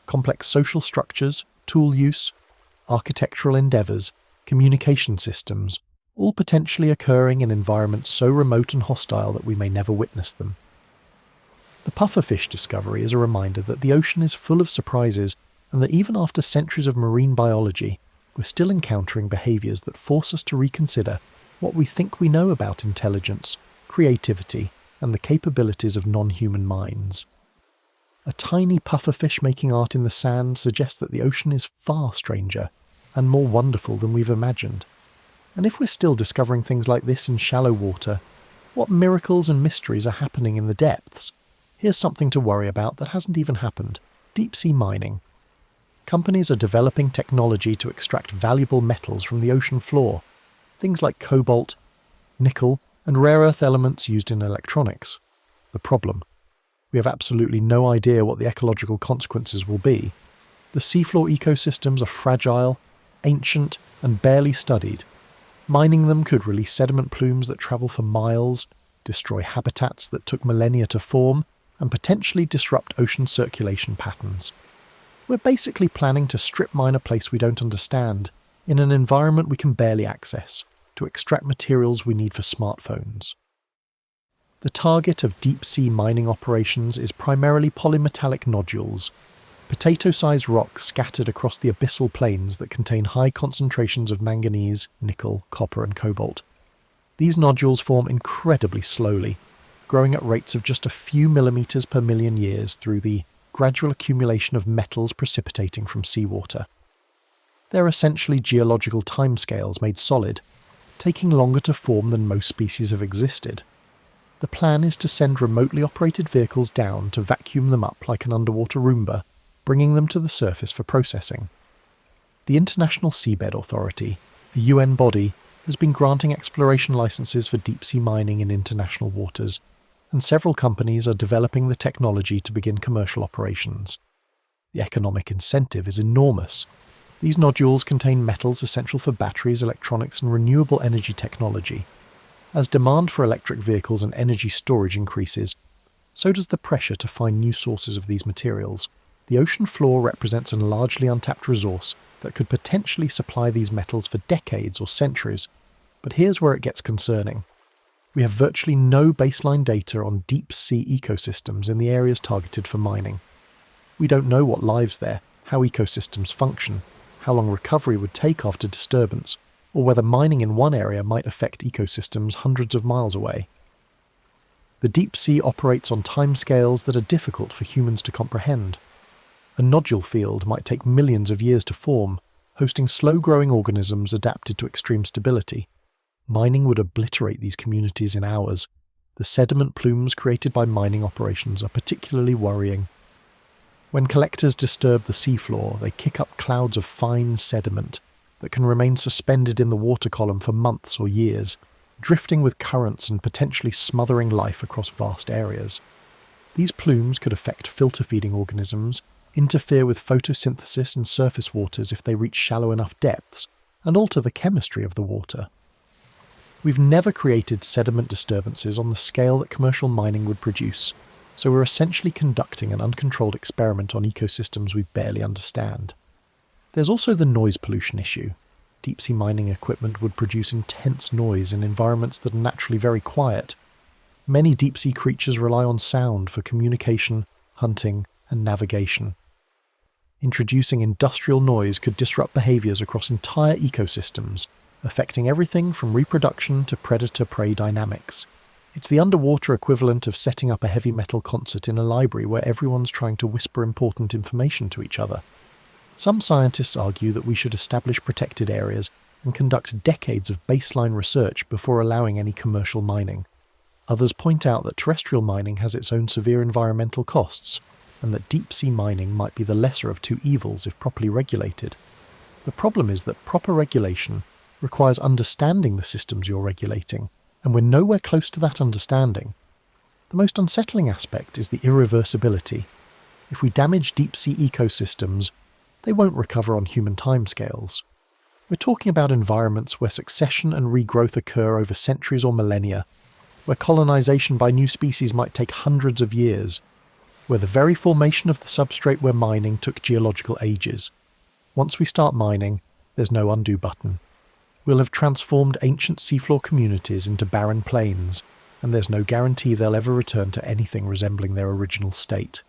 Speaker 1: Complex social structures, tool use, architectural endeavours, communication systems, all potentially occurring in environments so remote and hostile that we may never witness them. The pufferfish discovery is a reminder that the ocean is full of surprises, and that even after centuries of marine biology, we're still encountering behaviours that force us to reconsider what we think we know about intelligence, creativity, and the capabilities of non-human minds. A tiny pufferfish making art in the sand suggests that the ocean is far stranger and more wonderful than we've imagined. And if we're still discovering things like this in shallow water, what miracles and mysteries are happening in the depths? Here's something to worry about that hasn't even happened: deep-sea mining. Companies are developing technology to extract valuable metals from the ocean floor, things like cobalt, nickel, and rare earth elements used in electronics. The problem: we have absolutely no idea what the ecological consequences will be. The seafloor ecosystems are fragile, ancient, and barely studied. Mining them could release sediment plumes that travel for miles, destroy habitats that took millennia to form, and potentially disrupt ocean circulation patterns. We're basically planning to strip mine a place we don't understand, in an environment we can barely access, to extract materials we need for smartphones. The target of deep-sea mining operations is primarily polymetallic nodules, potato-sized rocks scattered across the abyssal plains that contain high concentrations of manganese, nickel, copper and cobalt. These nodules form incredibly slowly, growing at rates of just a few millimetres per million years through the gradual accumulation of metals precipitating from seawater. They're essentially geological timescales made solid, taking longer to form than most species have existed. The plan is to send remotely operated vehicles down to vacuum them up like an underwater Roomba, bringing them to the surface for processing. The International Seabed Authority, a UN body, has been granting exploration licenses for deep-sea mining in international waters, and several companies are developing the technology to begin commercial operations. The economic incentive is enormous. These nodules contain metals essential for batteries, electronics, and renewable energy technology. As demand for electric vehicles and energy storage increases, so does the pressure to find new sources of these materials. The ocean floor represents a largely untapped resource that could potentially supply these metals for decades or centuries. But here's where it gets concerning. We have virtually no baseline data on deep-sea ecosystems in the areas targeted for mining. We don't know what lives there, how ecosystems function, how long recovery would take after disturbance, or whether mining in one area might affect ecosystems hundreds of miles away. The deep sea operates on timescales that are difficult for humans to comprehend. A nodule field might take millions of years to form, hosting slow-growing organisms adapted to extreme stability. Mining would obliterate these communities in hours. The sediment plumes created by mining operations are particularly worrying. When collectors disturb the seafloor, they kick up clouds of fine sediment that can remain suspended in the water column for months or years, drifting with currents and potentially smothering life across vast areas. These plumes could affect filter-feeding organisms, interfere with photosynthesis in surface waters if they reach shallow enough depths, and alter the chemistry of the water. We've never created sediment disturbances on the scale that commercial mining would produce, so we're essentially conducting an uncontrolled experiment on ecosystems we barely understand. There's also the noise pollution issue. Deep-sea mining equipment would produce intense noise in environments that are naturally very quiet. Many deep-sea creatures rely on sound for communication, hunting, and navigation. Introducing industrial noise could disrupt behaviours across entire ecosystems, affecting everything from reproduction to predator-prey dynamics. It's the underwater equivalent of setting up a heavy metal concert in a library where everyone's trying to whisper important information to each other. Some scientists argue that we should establish protected areas and conduct decades of baseline research before allowing any commercial mining. Others point out that terrestrial mining has its own severe environmental costs, and that deep-sea mining might be the lesser of two evils if properly regulated. The problem is that proper regulation requires understanding the systems you're regulating, and we're nowhere close to that understanding. The most unsettling aspect is the irreversibility. If we damage deep-sea ecosystems, they won't recover on human timescales. We're talking about environments where succession and regrowth occur over centuries or millennia, where colonization by new species might take hundreds of years, where the very formation of the substrate we're mining took geological ages. Once we start mining, there's no undo button. We'll have transformed ancient seafloor communities into barren plains, and there's no guarantee they'll ever return to anything resembling their original state.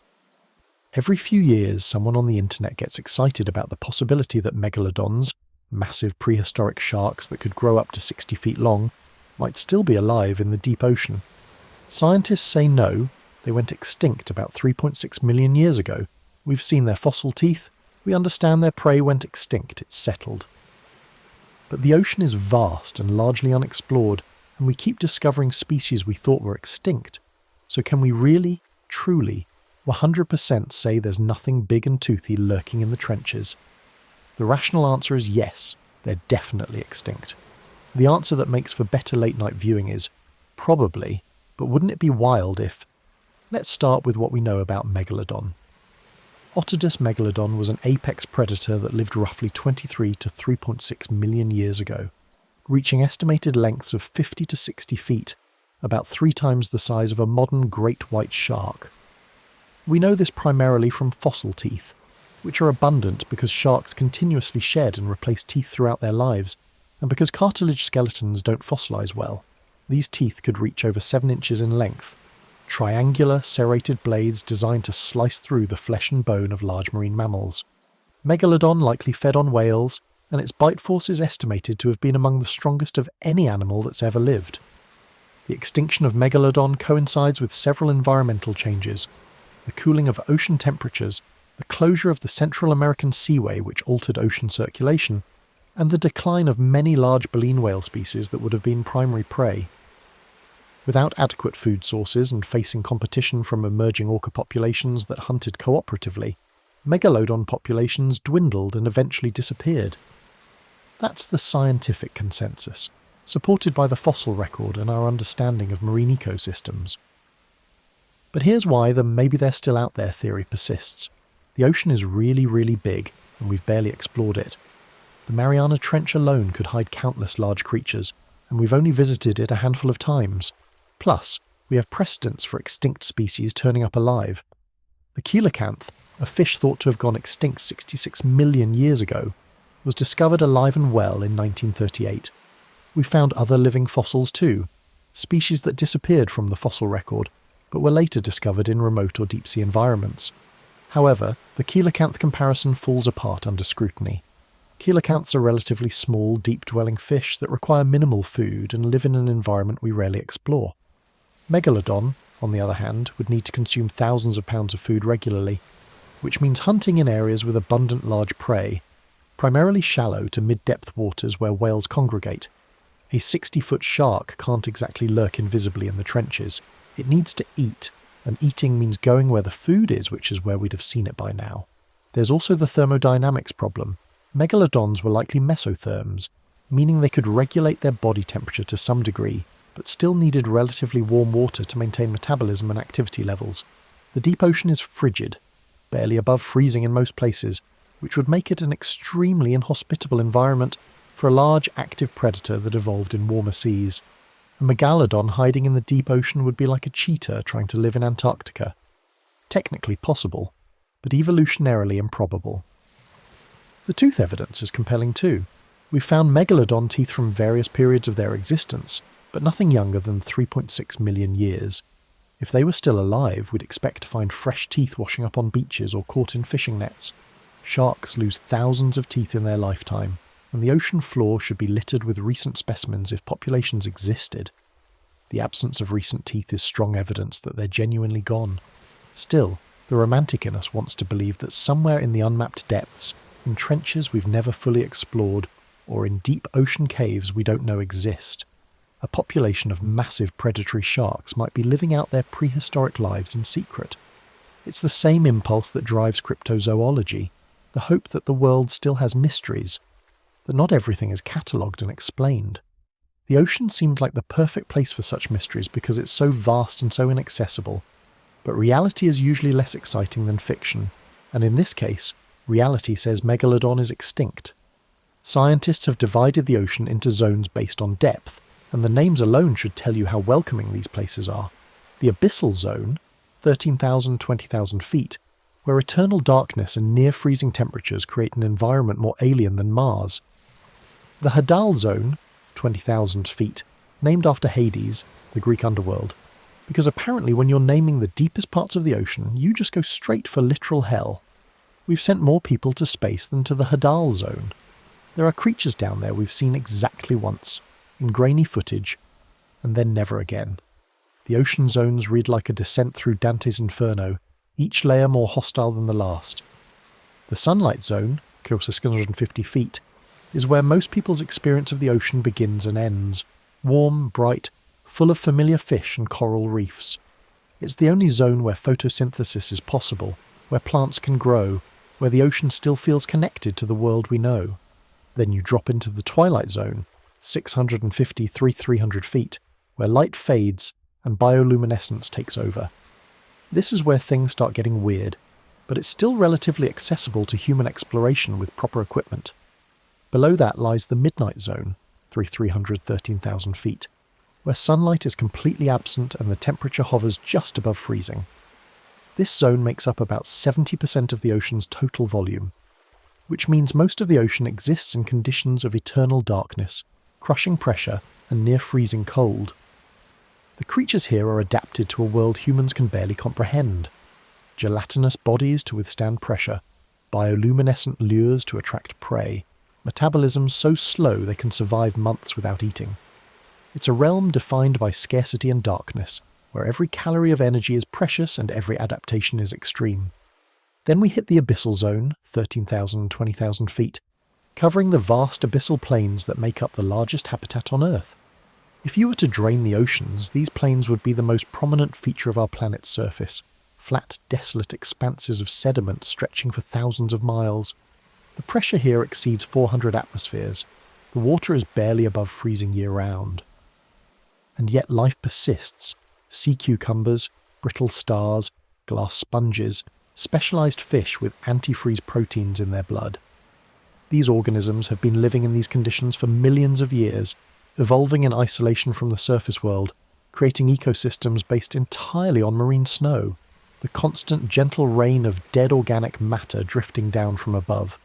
Speaker 1: Every few years, someone on the internet gets excited about the possibility that megalodons, massive prehistoric sharks that could grow up to 60 feet long, might still be alive in the deep ocean. Scientists say no, they went extinct about 3.6 million years ago. We've seen their fossil teeth, we understand their prey went extinct, it's settled. But the ocean is vast and largely unexplored, and we keep discovering species we thought were extinct. So can we really, truly, 100% say there's nothing big and toothy lurking in the trenches? The rational answer is yes, they're definitely extinct. The answer that makes for better late-night viewing is probably, but wouldn't it be wild if... Let's start with what we know about Megalodon. Otodus megalodon was an apex predator that lived roughly 23 to 3.6 million years ago, reaching estimated lengths of 50 to 60 feet, about 3 times the size of a modern great white shark. We know this primarily from fossil teeth, which are abundant because sharks continuously shed and replace teeth throughout their lives, and because cartilage skeletons don't fossilize well. These teeth could reach over 7 inches in length, triangular, serrated blades designed to slice through the flesh and bone of large marine mammals. Megalodon likely fed on whales, and its bite force is estimated to have been among the strongest of any animal that's ever lived. The extinction of Megalodon coincides with several environmental changes: the cooling of ocean temperatures, the closure of the Central American Seaway which altered ocean circulation, and the decline of many large baleen whale species that would have been primary prey. Without adequate food sources and facing competition from emerging orca populations that hunted cooperatively, megalodon populations dwindled and eventually disappeared. That's the scientific consensus, supported by the fossil record and our understanding of marine ecosystems. But here's why the maybe they're still out there theory persists. The ocean is really, really big, and we've barely explored it. The Mariana Trench alone could hide countless large creatures, and we've only visited it a handful of times. Plus, we have precedents for extinct species turning up alive. The coelacanth, a fish thought to have gone extinct 66 million years ago, was discovered alive and well in 1938. We found other living fossils too, species that disappeared from the fossil record, but were later discovered in remote or deep-sea environments. However, the coelacanth comparison falls apart under scrutiny. Coelacanths are relatively small, deep-dwelling fish that require minimal food and live in an environment we rarely explore. Megalodon, on the other hand, would need to consume thousands of pounds of food regularly, which means hunting in areas with abundant large prey, primarily shallow to mid-depth waters where whales congregate. A 60-foot shark can't exactly lurk invisibly in the trenches. It needs to eat, and eating means going where the food is, which is where we'd have seen it by now. There's also the thermodynamics problem. Megalodons were likely mesotherms, meaning they could regulate their body temperature to some degree, but still needed relatively warm water to maintain metabolism and activity levels. The deep ocean is frigid, barely above freezing in most places, which would make it an extremely inhospitable environment for a large active predator that evolved in warmer seas. A megalodon hiding in the deep ocean would be like a cheetah trying to live in Antarctica. Technically possible, but evolutionarily improbable. The tooth evidence is compelling too. We've found megalodon teeth from various periods of their existence, but nothing younger than 3.6 million years. If they were still alive, we'd expect to find fresh teeth washing up on beaches or caught in fishing nets. Sharks lose thousands of teeth in their lifetime, and the ocean floor should be littered with recent specimens if populations existed. The absence of recent teeth is strong evidence that they're genuinely gone. Still, the romantic in us wants to believe that somewhere in the unmapped depths, in trenches we've never fully explored, or in deep ocean caves we don't know exist, a population of massive predatory sharks might be living out their prehistoric lives in secret. It's the same impulse that drives cryptozoology. the hope that the world still has mysteries, that not everything is catalogued and explained. The ocean seems like the perfect place for such mysteries because it's so vast and so inaccessible, but reality is usually less exciting than fiction, and in this case, reality says Megalodon is extinct. Scientists have divided the ocean into zones based on depth, and the names alone should tell you how welcoming these places are. The abyssal zone, 13,000 to 20,000 feet, where eternal darkness and near-freezing temperatures create an environment more alien than Mars. The Hadal zone, 20,000 feet, named after Hades, the Greek underworld, because apparently when you're naming the deepest parts of the ocean, you just go straight for literal hell. We've sent more people to space than to the Hadal zone. There are creatures down there we've seen exactly once, in grainy footage, and then never again. The ocean zones read like a descent through Dante's Inferno, each layer more hostile than the last. The sunlight zone, close to 650 feet, is where most people's experience of the ocean begins and ends. Warm, bright, full of familiar fish and coral reefs. It's the only zone where photosynthesis is possible, where plants can grow, where the ocean still feels connected to the world we know. Then you drop into the twilight zone, 650 to 300 feet, where light fades and bioluminescence takes over. This is where things start getting weird, but it's still relatively accessible to human exploration with proper equipment. Below that lies the midnight zone, 13,000 feet, where sunlight is completely absent and the temperature hovers just above freezing. This zone makes up about 70% of the ocean's total volume, which means most of the ocean exists in conditions of eternal darkness, crushing pressure, and near-freezing cold. The creatures here are adapted to a world humans can barely comprehend. Gelatinous bodies to withstand pressure, bioluminescent lures to attract prey, metabolisms so slow they can survive months without eating. It's a realm defined by scarcity and darkness, where every calorie of energy is precious and every adaptation is extreme. Then we hit the abyssal zone, 13,000 to 20,000 feet, covering the vast abyssal plains that make up the largest habitat on Earth. If you were to drain the oceans, these plains would be the most prominent feature of our planet's surface, flat, desolate expanses of sediment stretching for thousands of miles. The pressure here exceeds 400 atmospheres. The water is barely above freezing year-round. And yet life persists. Sea cucumbers, brittle stars, glass sponges, specialized fish with antifreeze proteins in their blood. These organisms have been living in these conditions for millions of years, evolving in isolation from the surface world, creating ecosystems based entirely on marine snow, the constant gentle rain of dead organic matter drifting down from above.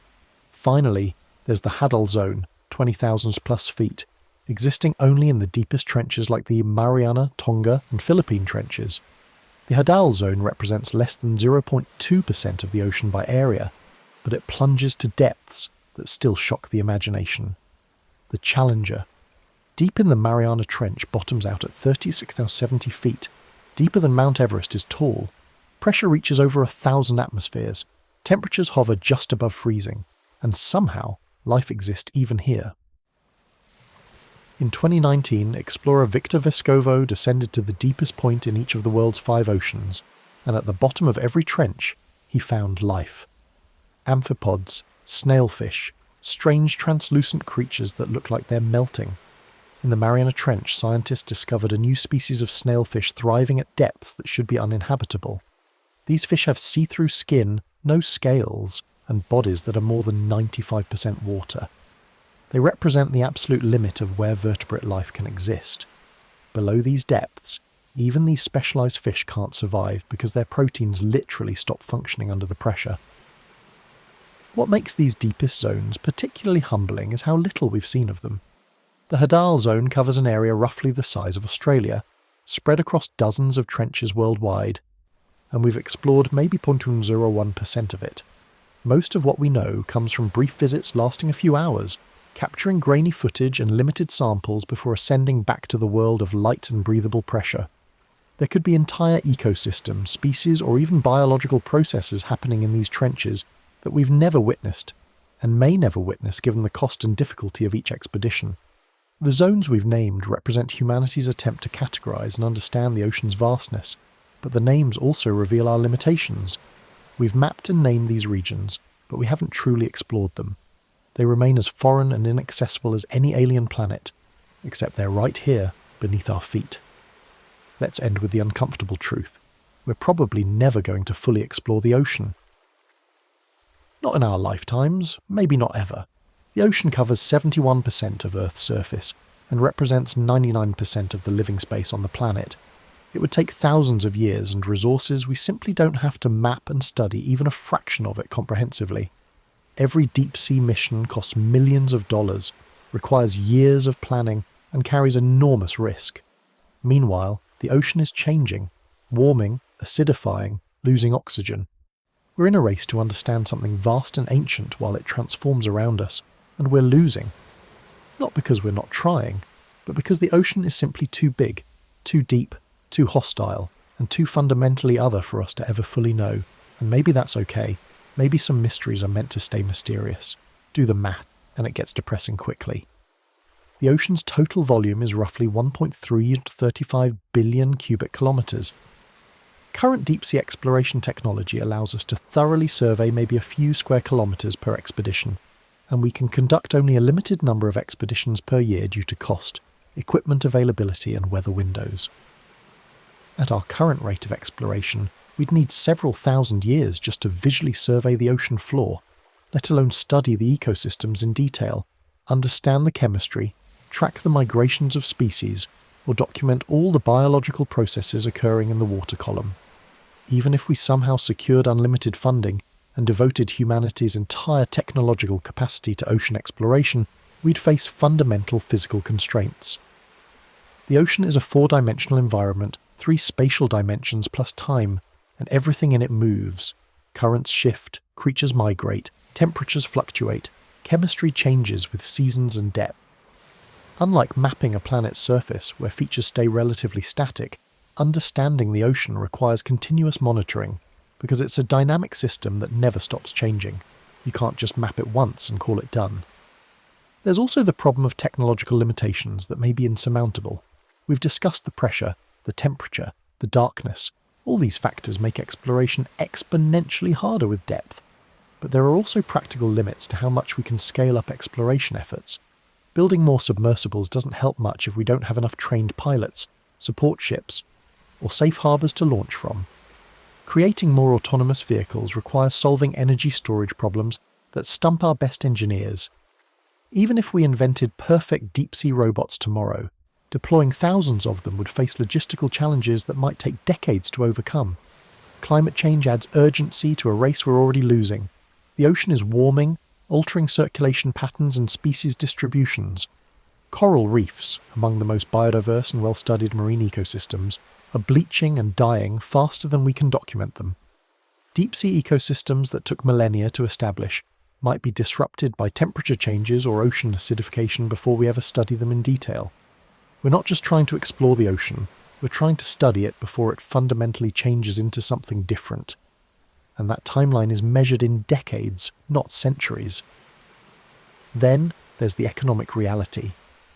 Speaker 1: Finally, there's the Hadal zone, 20,000 plus feet, existing only in the deepest trenches like the Mariana, Tonga and Philippine trenches. The Hadal zone represents less than 0.2% of the ocean by area, but it plunges to depths that still shock the imagination. The Challenger, deep in the Mariana Trench, bottoms out at 36,070 feet, deeper than Mount Everest is tall. Pressure reaches over 1,000 atmospheres, temperatures hover just above freezing, and somehow life exists even here. In 2019, explorer Victor Vescovo descended to the deepest point in each of the world's 5 oceans, and at the bottom of every trench, he found life. Amphipods, snailfish, strange translucent creatures that look like they're melting. In the Mariana Trench, scientists discovered a new species of snailfish thriving at depths that should be uninhabitable. These fish have see-through skin, no scales, and bodies that are more than 95% water. They represent the absolute limit of where vertebrate life can exist. Below these depths, even these specialized fish can't survive because their proteins literally stop functioning under the pressure. What makes these deepest zones particularly humbling is how little we've seen of them. The Hadal zone covers an area roughly the size of Australia, spread across dozens of trenches worldwide, and we've explored maybe 0.01% of it. Most of what we know comes from brief visits lasting a few hours, capturing grainy footage and limited samples before ascending back to the world of light and breathable pressure. There could be entire ecosystems, species, or even biological processes happening in these trenches that we've never witnessed, and may never witness given the cost and difficulty of each expedition. The zones we've named represent humanity's attempt to categorize and understand the ocean's vastness, but the names also reveal our limitations. We've mapped and named these regions, but we haven't truly explored them. They remain as foreign and inaccessible as any alien planet, except they're right here, beneath our feet. Let's end with the uncomfortable truth. We're probably never going to fully explore the ocean. Not in our lifetimes, maybe not ever. The ocean covers 71% of Earth's surface and represents 99% of the living space on the planet. It would take thousands of years and resources we simply don't have to map and study even a fraction of it comprehensively. Every deep-sea mission costs millions of dollars, requires years of planning, and carries enormous risk. Meanwhile, the ocean is changing, warming, acidifying, losing oxygen. We're in a race to understand something vast and ancient while it transforms around us, and we're losing. Not because we're not trying, but because the ocean is simply too big, too deep, too hostile, and too fundamentally other for us to ever fully know, and maybe that's okay. Maybe some mysteries are meant to stay mysterious. Do the math, and it gets depressing quickly. The ocean's total volume is roughly 1.335 billion cubic kilometres. Current deep-sea exploration technology allows us to thoroughly survey maybe a few square kilometres per expedition, and we can conduct only a limited number of expeditions per year due to cost, equipment availability and weather windows. At our current rate of exploration, we'd need several thousand years just to visually survey the ocean floor, let alone study the ecosystems in detail, understand the chemistry, track the migrations of species, or document all the biological processes occurring in the water column. Even if we somehow secured unlimited funding and devoted humanity's entire technological capacity to ocean exploration, we'd face fundamental physical constraints. The ocean is a four-dimensional environment, 3 spatial dimensions plus time, and everything in it moves. Currents shift, creatures migrate, temperatures fluctuate, chemistry changes with seasons and depth. Unlike mapping a planet's surface, where features stay relatively static, understanding the ocean requires continuous monitoring, because it's a dynamic system that never stops changing. You can't just map it once and call it done. There's also the problem of technological limitations that may be insurmountable. We've discussed the pressure, the temperature, the darkness. All these factors make exploration exponentially harder with depth. But there are also practical limits to how much we can scale up exploration efforts. Building more submersibles doesn't help much if we don't have enough trained pilots, support ships, or safe harbours to launch from. Creating more autonomous vehicles requires solving energy storage problems that stump our best engineers. Even if we invented perfect deep-sea robots tomorrow, deploying thousands of them would face logistical challenges that might take decades to overcome. Climate change adds urgency to a race we're already losing. The ocean is warming, altering circulation patterns and species distributions. Coral reefs, among the most biodiverse and well-studied marine ecosystems, are bleaching and dying faster than we can document them. Deep-sea ecosystems that took millennia to establish might be disrupted by temperature changes or ocean acidification before we ever study them in detail. We're not just trying to explore the ocean, we're trying to study it before it fundamentally changes into something different. And that timeline is measured in decades, not centuries. Then there's the economic reality.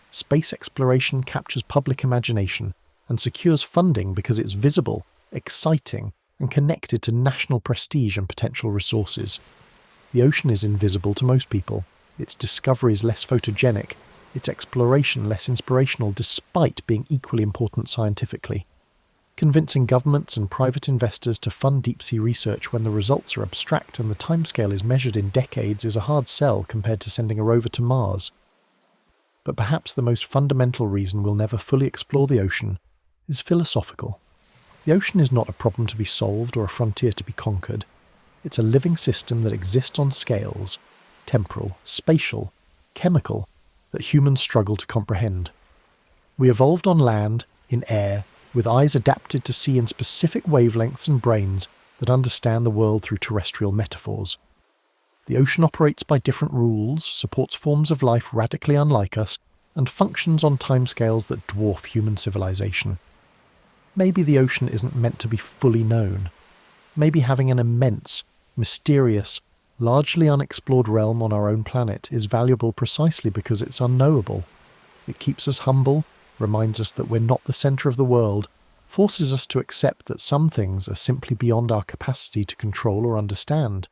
Speaker 1: Space exploration captures public imagination and secures funding because it's visible, exciting, and connected to national prestige and potential resources. The ocean is invisible to most people, its discovery is less photogenic, its exploration less inspirational despite being equally important scientifically. Convincing governments and private investors to fund deep-sea research when the results are abstract and the timescale is measured in decades is a hard sell compared to sending a rover to Mars. But perhaps the most fundamental reason we'll never fully explore the ocean is philosophical. The ocean is not a problem to be solved or a frontier to be conquered. It's a living system that exists on scales, temporal, spatial, chemical, that humans struggle to comprehend. We evolved on land, in air, with eyes adapted to see in specific wavelengths and brains that understand the world through terrestrial metaphors. The ocean operates by different rules, supports forms of life radically unlike us, and functions on timescales that dwarf human civilization. Maybe the ocean isn't meant to be fully known. Maybe having an immense, mysterious, largely unexplored realm on our own planet is valuable precisely because it's unknowable. It keeps us humble, reminds us that we're not the centre of the world, forces us to accept that some things are simply beyond our capacity to control or understand.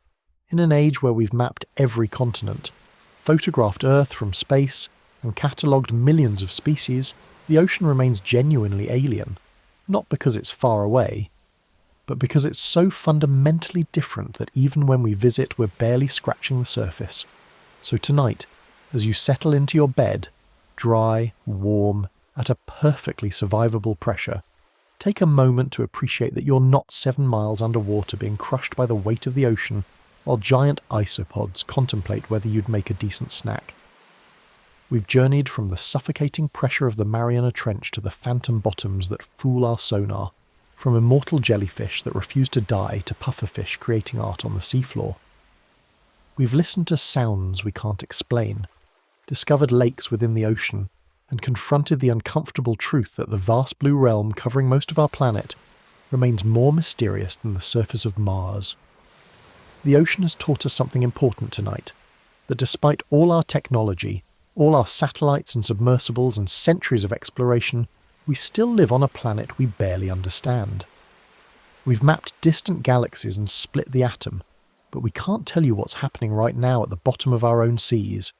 Speaker 1: In an age where we've mapped every continent, photographed Earth from space, and catalogued millions of species, the ocean remains genuinely alien, not because it's far away, but because it's so fundamentally different that even when we visit, we're barely scratching the surface. So tonight, as you settle into your bed, dry, warm, at a perfectly survivable pressure, take a moment to appreciate that you're not 7 miles underwater being crushed by the weight of the ocean while giant isopods contemplate whether you'd make a decent snack. We've journeyed from the suffocating pressure of the Mariana Trench to the phantom bottoms that fool our sonar, from immortal jellyfish that refuse to die to pufferfish creating art on the seafloor. We've listened to sounds we can't explain, discovered lakes within the ocean, and confronted the uncomfortable truth that the vast blue realm covering most of our planet remains more mysterious than the surface of Mars. The ocean has taught us something important tonight, that despite all our technology, all our satellites and submersibles and centuries of exploration, we still live on a planet we barely understand. We've mapped distant galaxies and split the atom, but we can't tell you what's happening right now at the bottom of our own seas.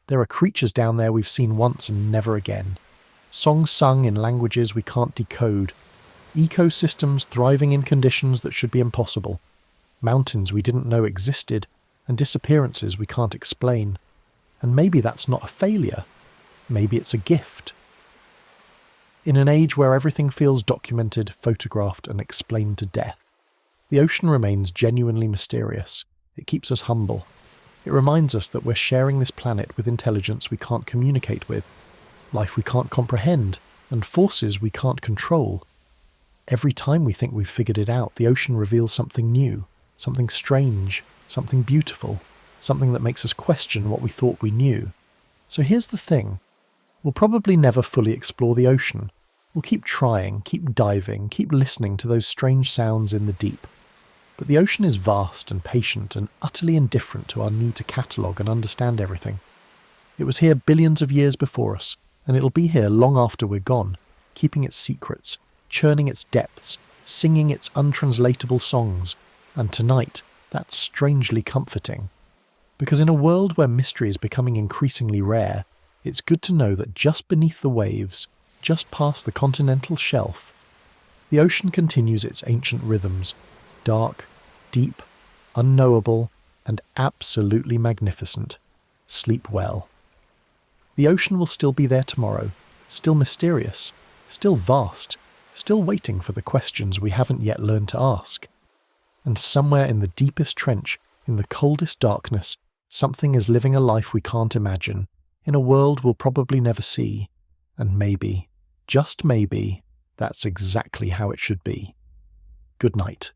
Speaker 1: There are creatures down there we've seen once and never again. Songs sung in languages we can't decode. Ecosystems thriving in conditions that should be impossible. Mountains we didn't know existed, and disappearances we can't explain. And maybe that's not a failure. Maybe it's a gift. In an age where everything feels documented, photographed, and explained to death, the ocean remains genuinely mysterious. It keeps us humble. It reminds us that we're sharing this planet with intelligence we can't communicate with, life we can't comprehend, and forces we can't control. Every time we think we've figured it out, the ocean reveals something new, something strange, something beautiful, something that makes us question what we thought we knew. So here's the thing. We'll probably never fully explore the ocean. We'll keep trying, keep diving, keep listening to those strange sounds in the deep. But the ocean is vast and patient and utterly indifferent to our need to catalogue and understand everything. It was here billions of years before us, and it'll be here long after we're gone, keeping its secrets, churning its depths, singing its untranslatable songs. And tonight, that's strangely comforting. Because in a world where mystery is becoming increasingly rare, it's good to know that just beneath the waves, just past the continental shelf, the ocean continues its ancient rhythms, dark, deep, unknowable, and absolutely magnificent. Sleep well. The ocean will still be there tomorrow, still mysterious, still vast, still waiting for the questions we haven't yet learned to ask. And somewhere in the deepest trench, in the coldest darkness, something is living a life we can't imagine, in a world we'll probably never see. And maybe, just maybe, that's exactly how it should be. Good night.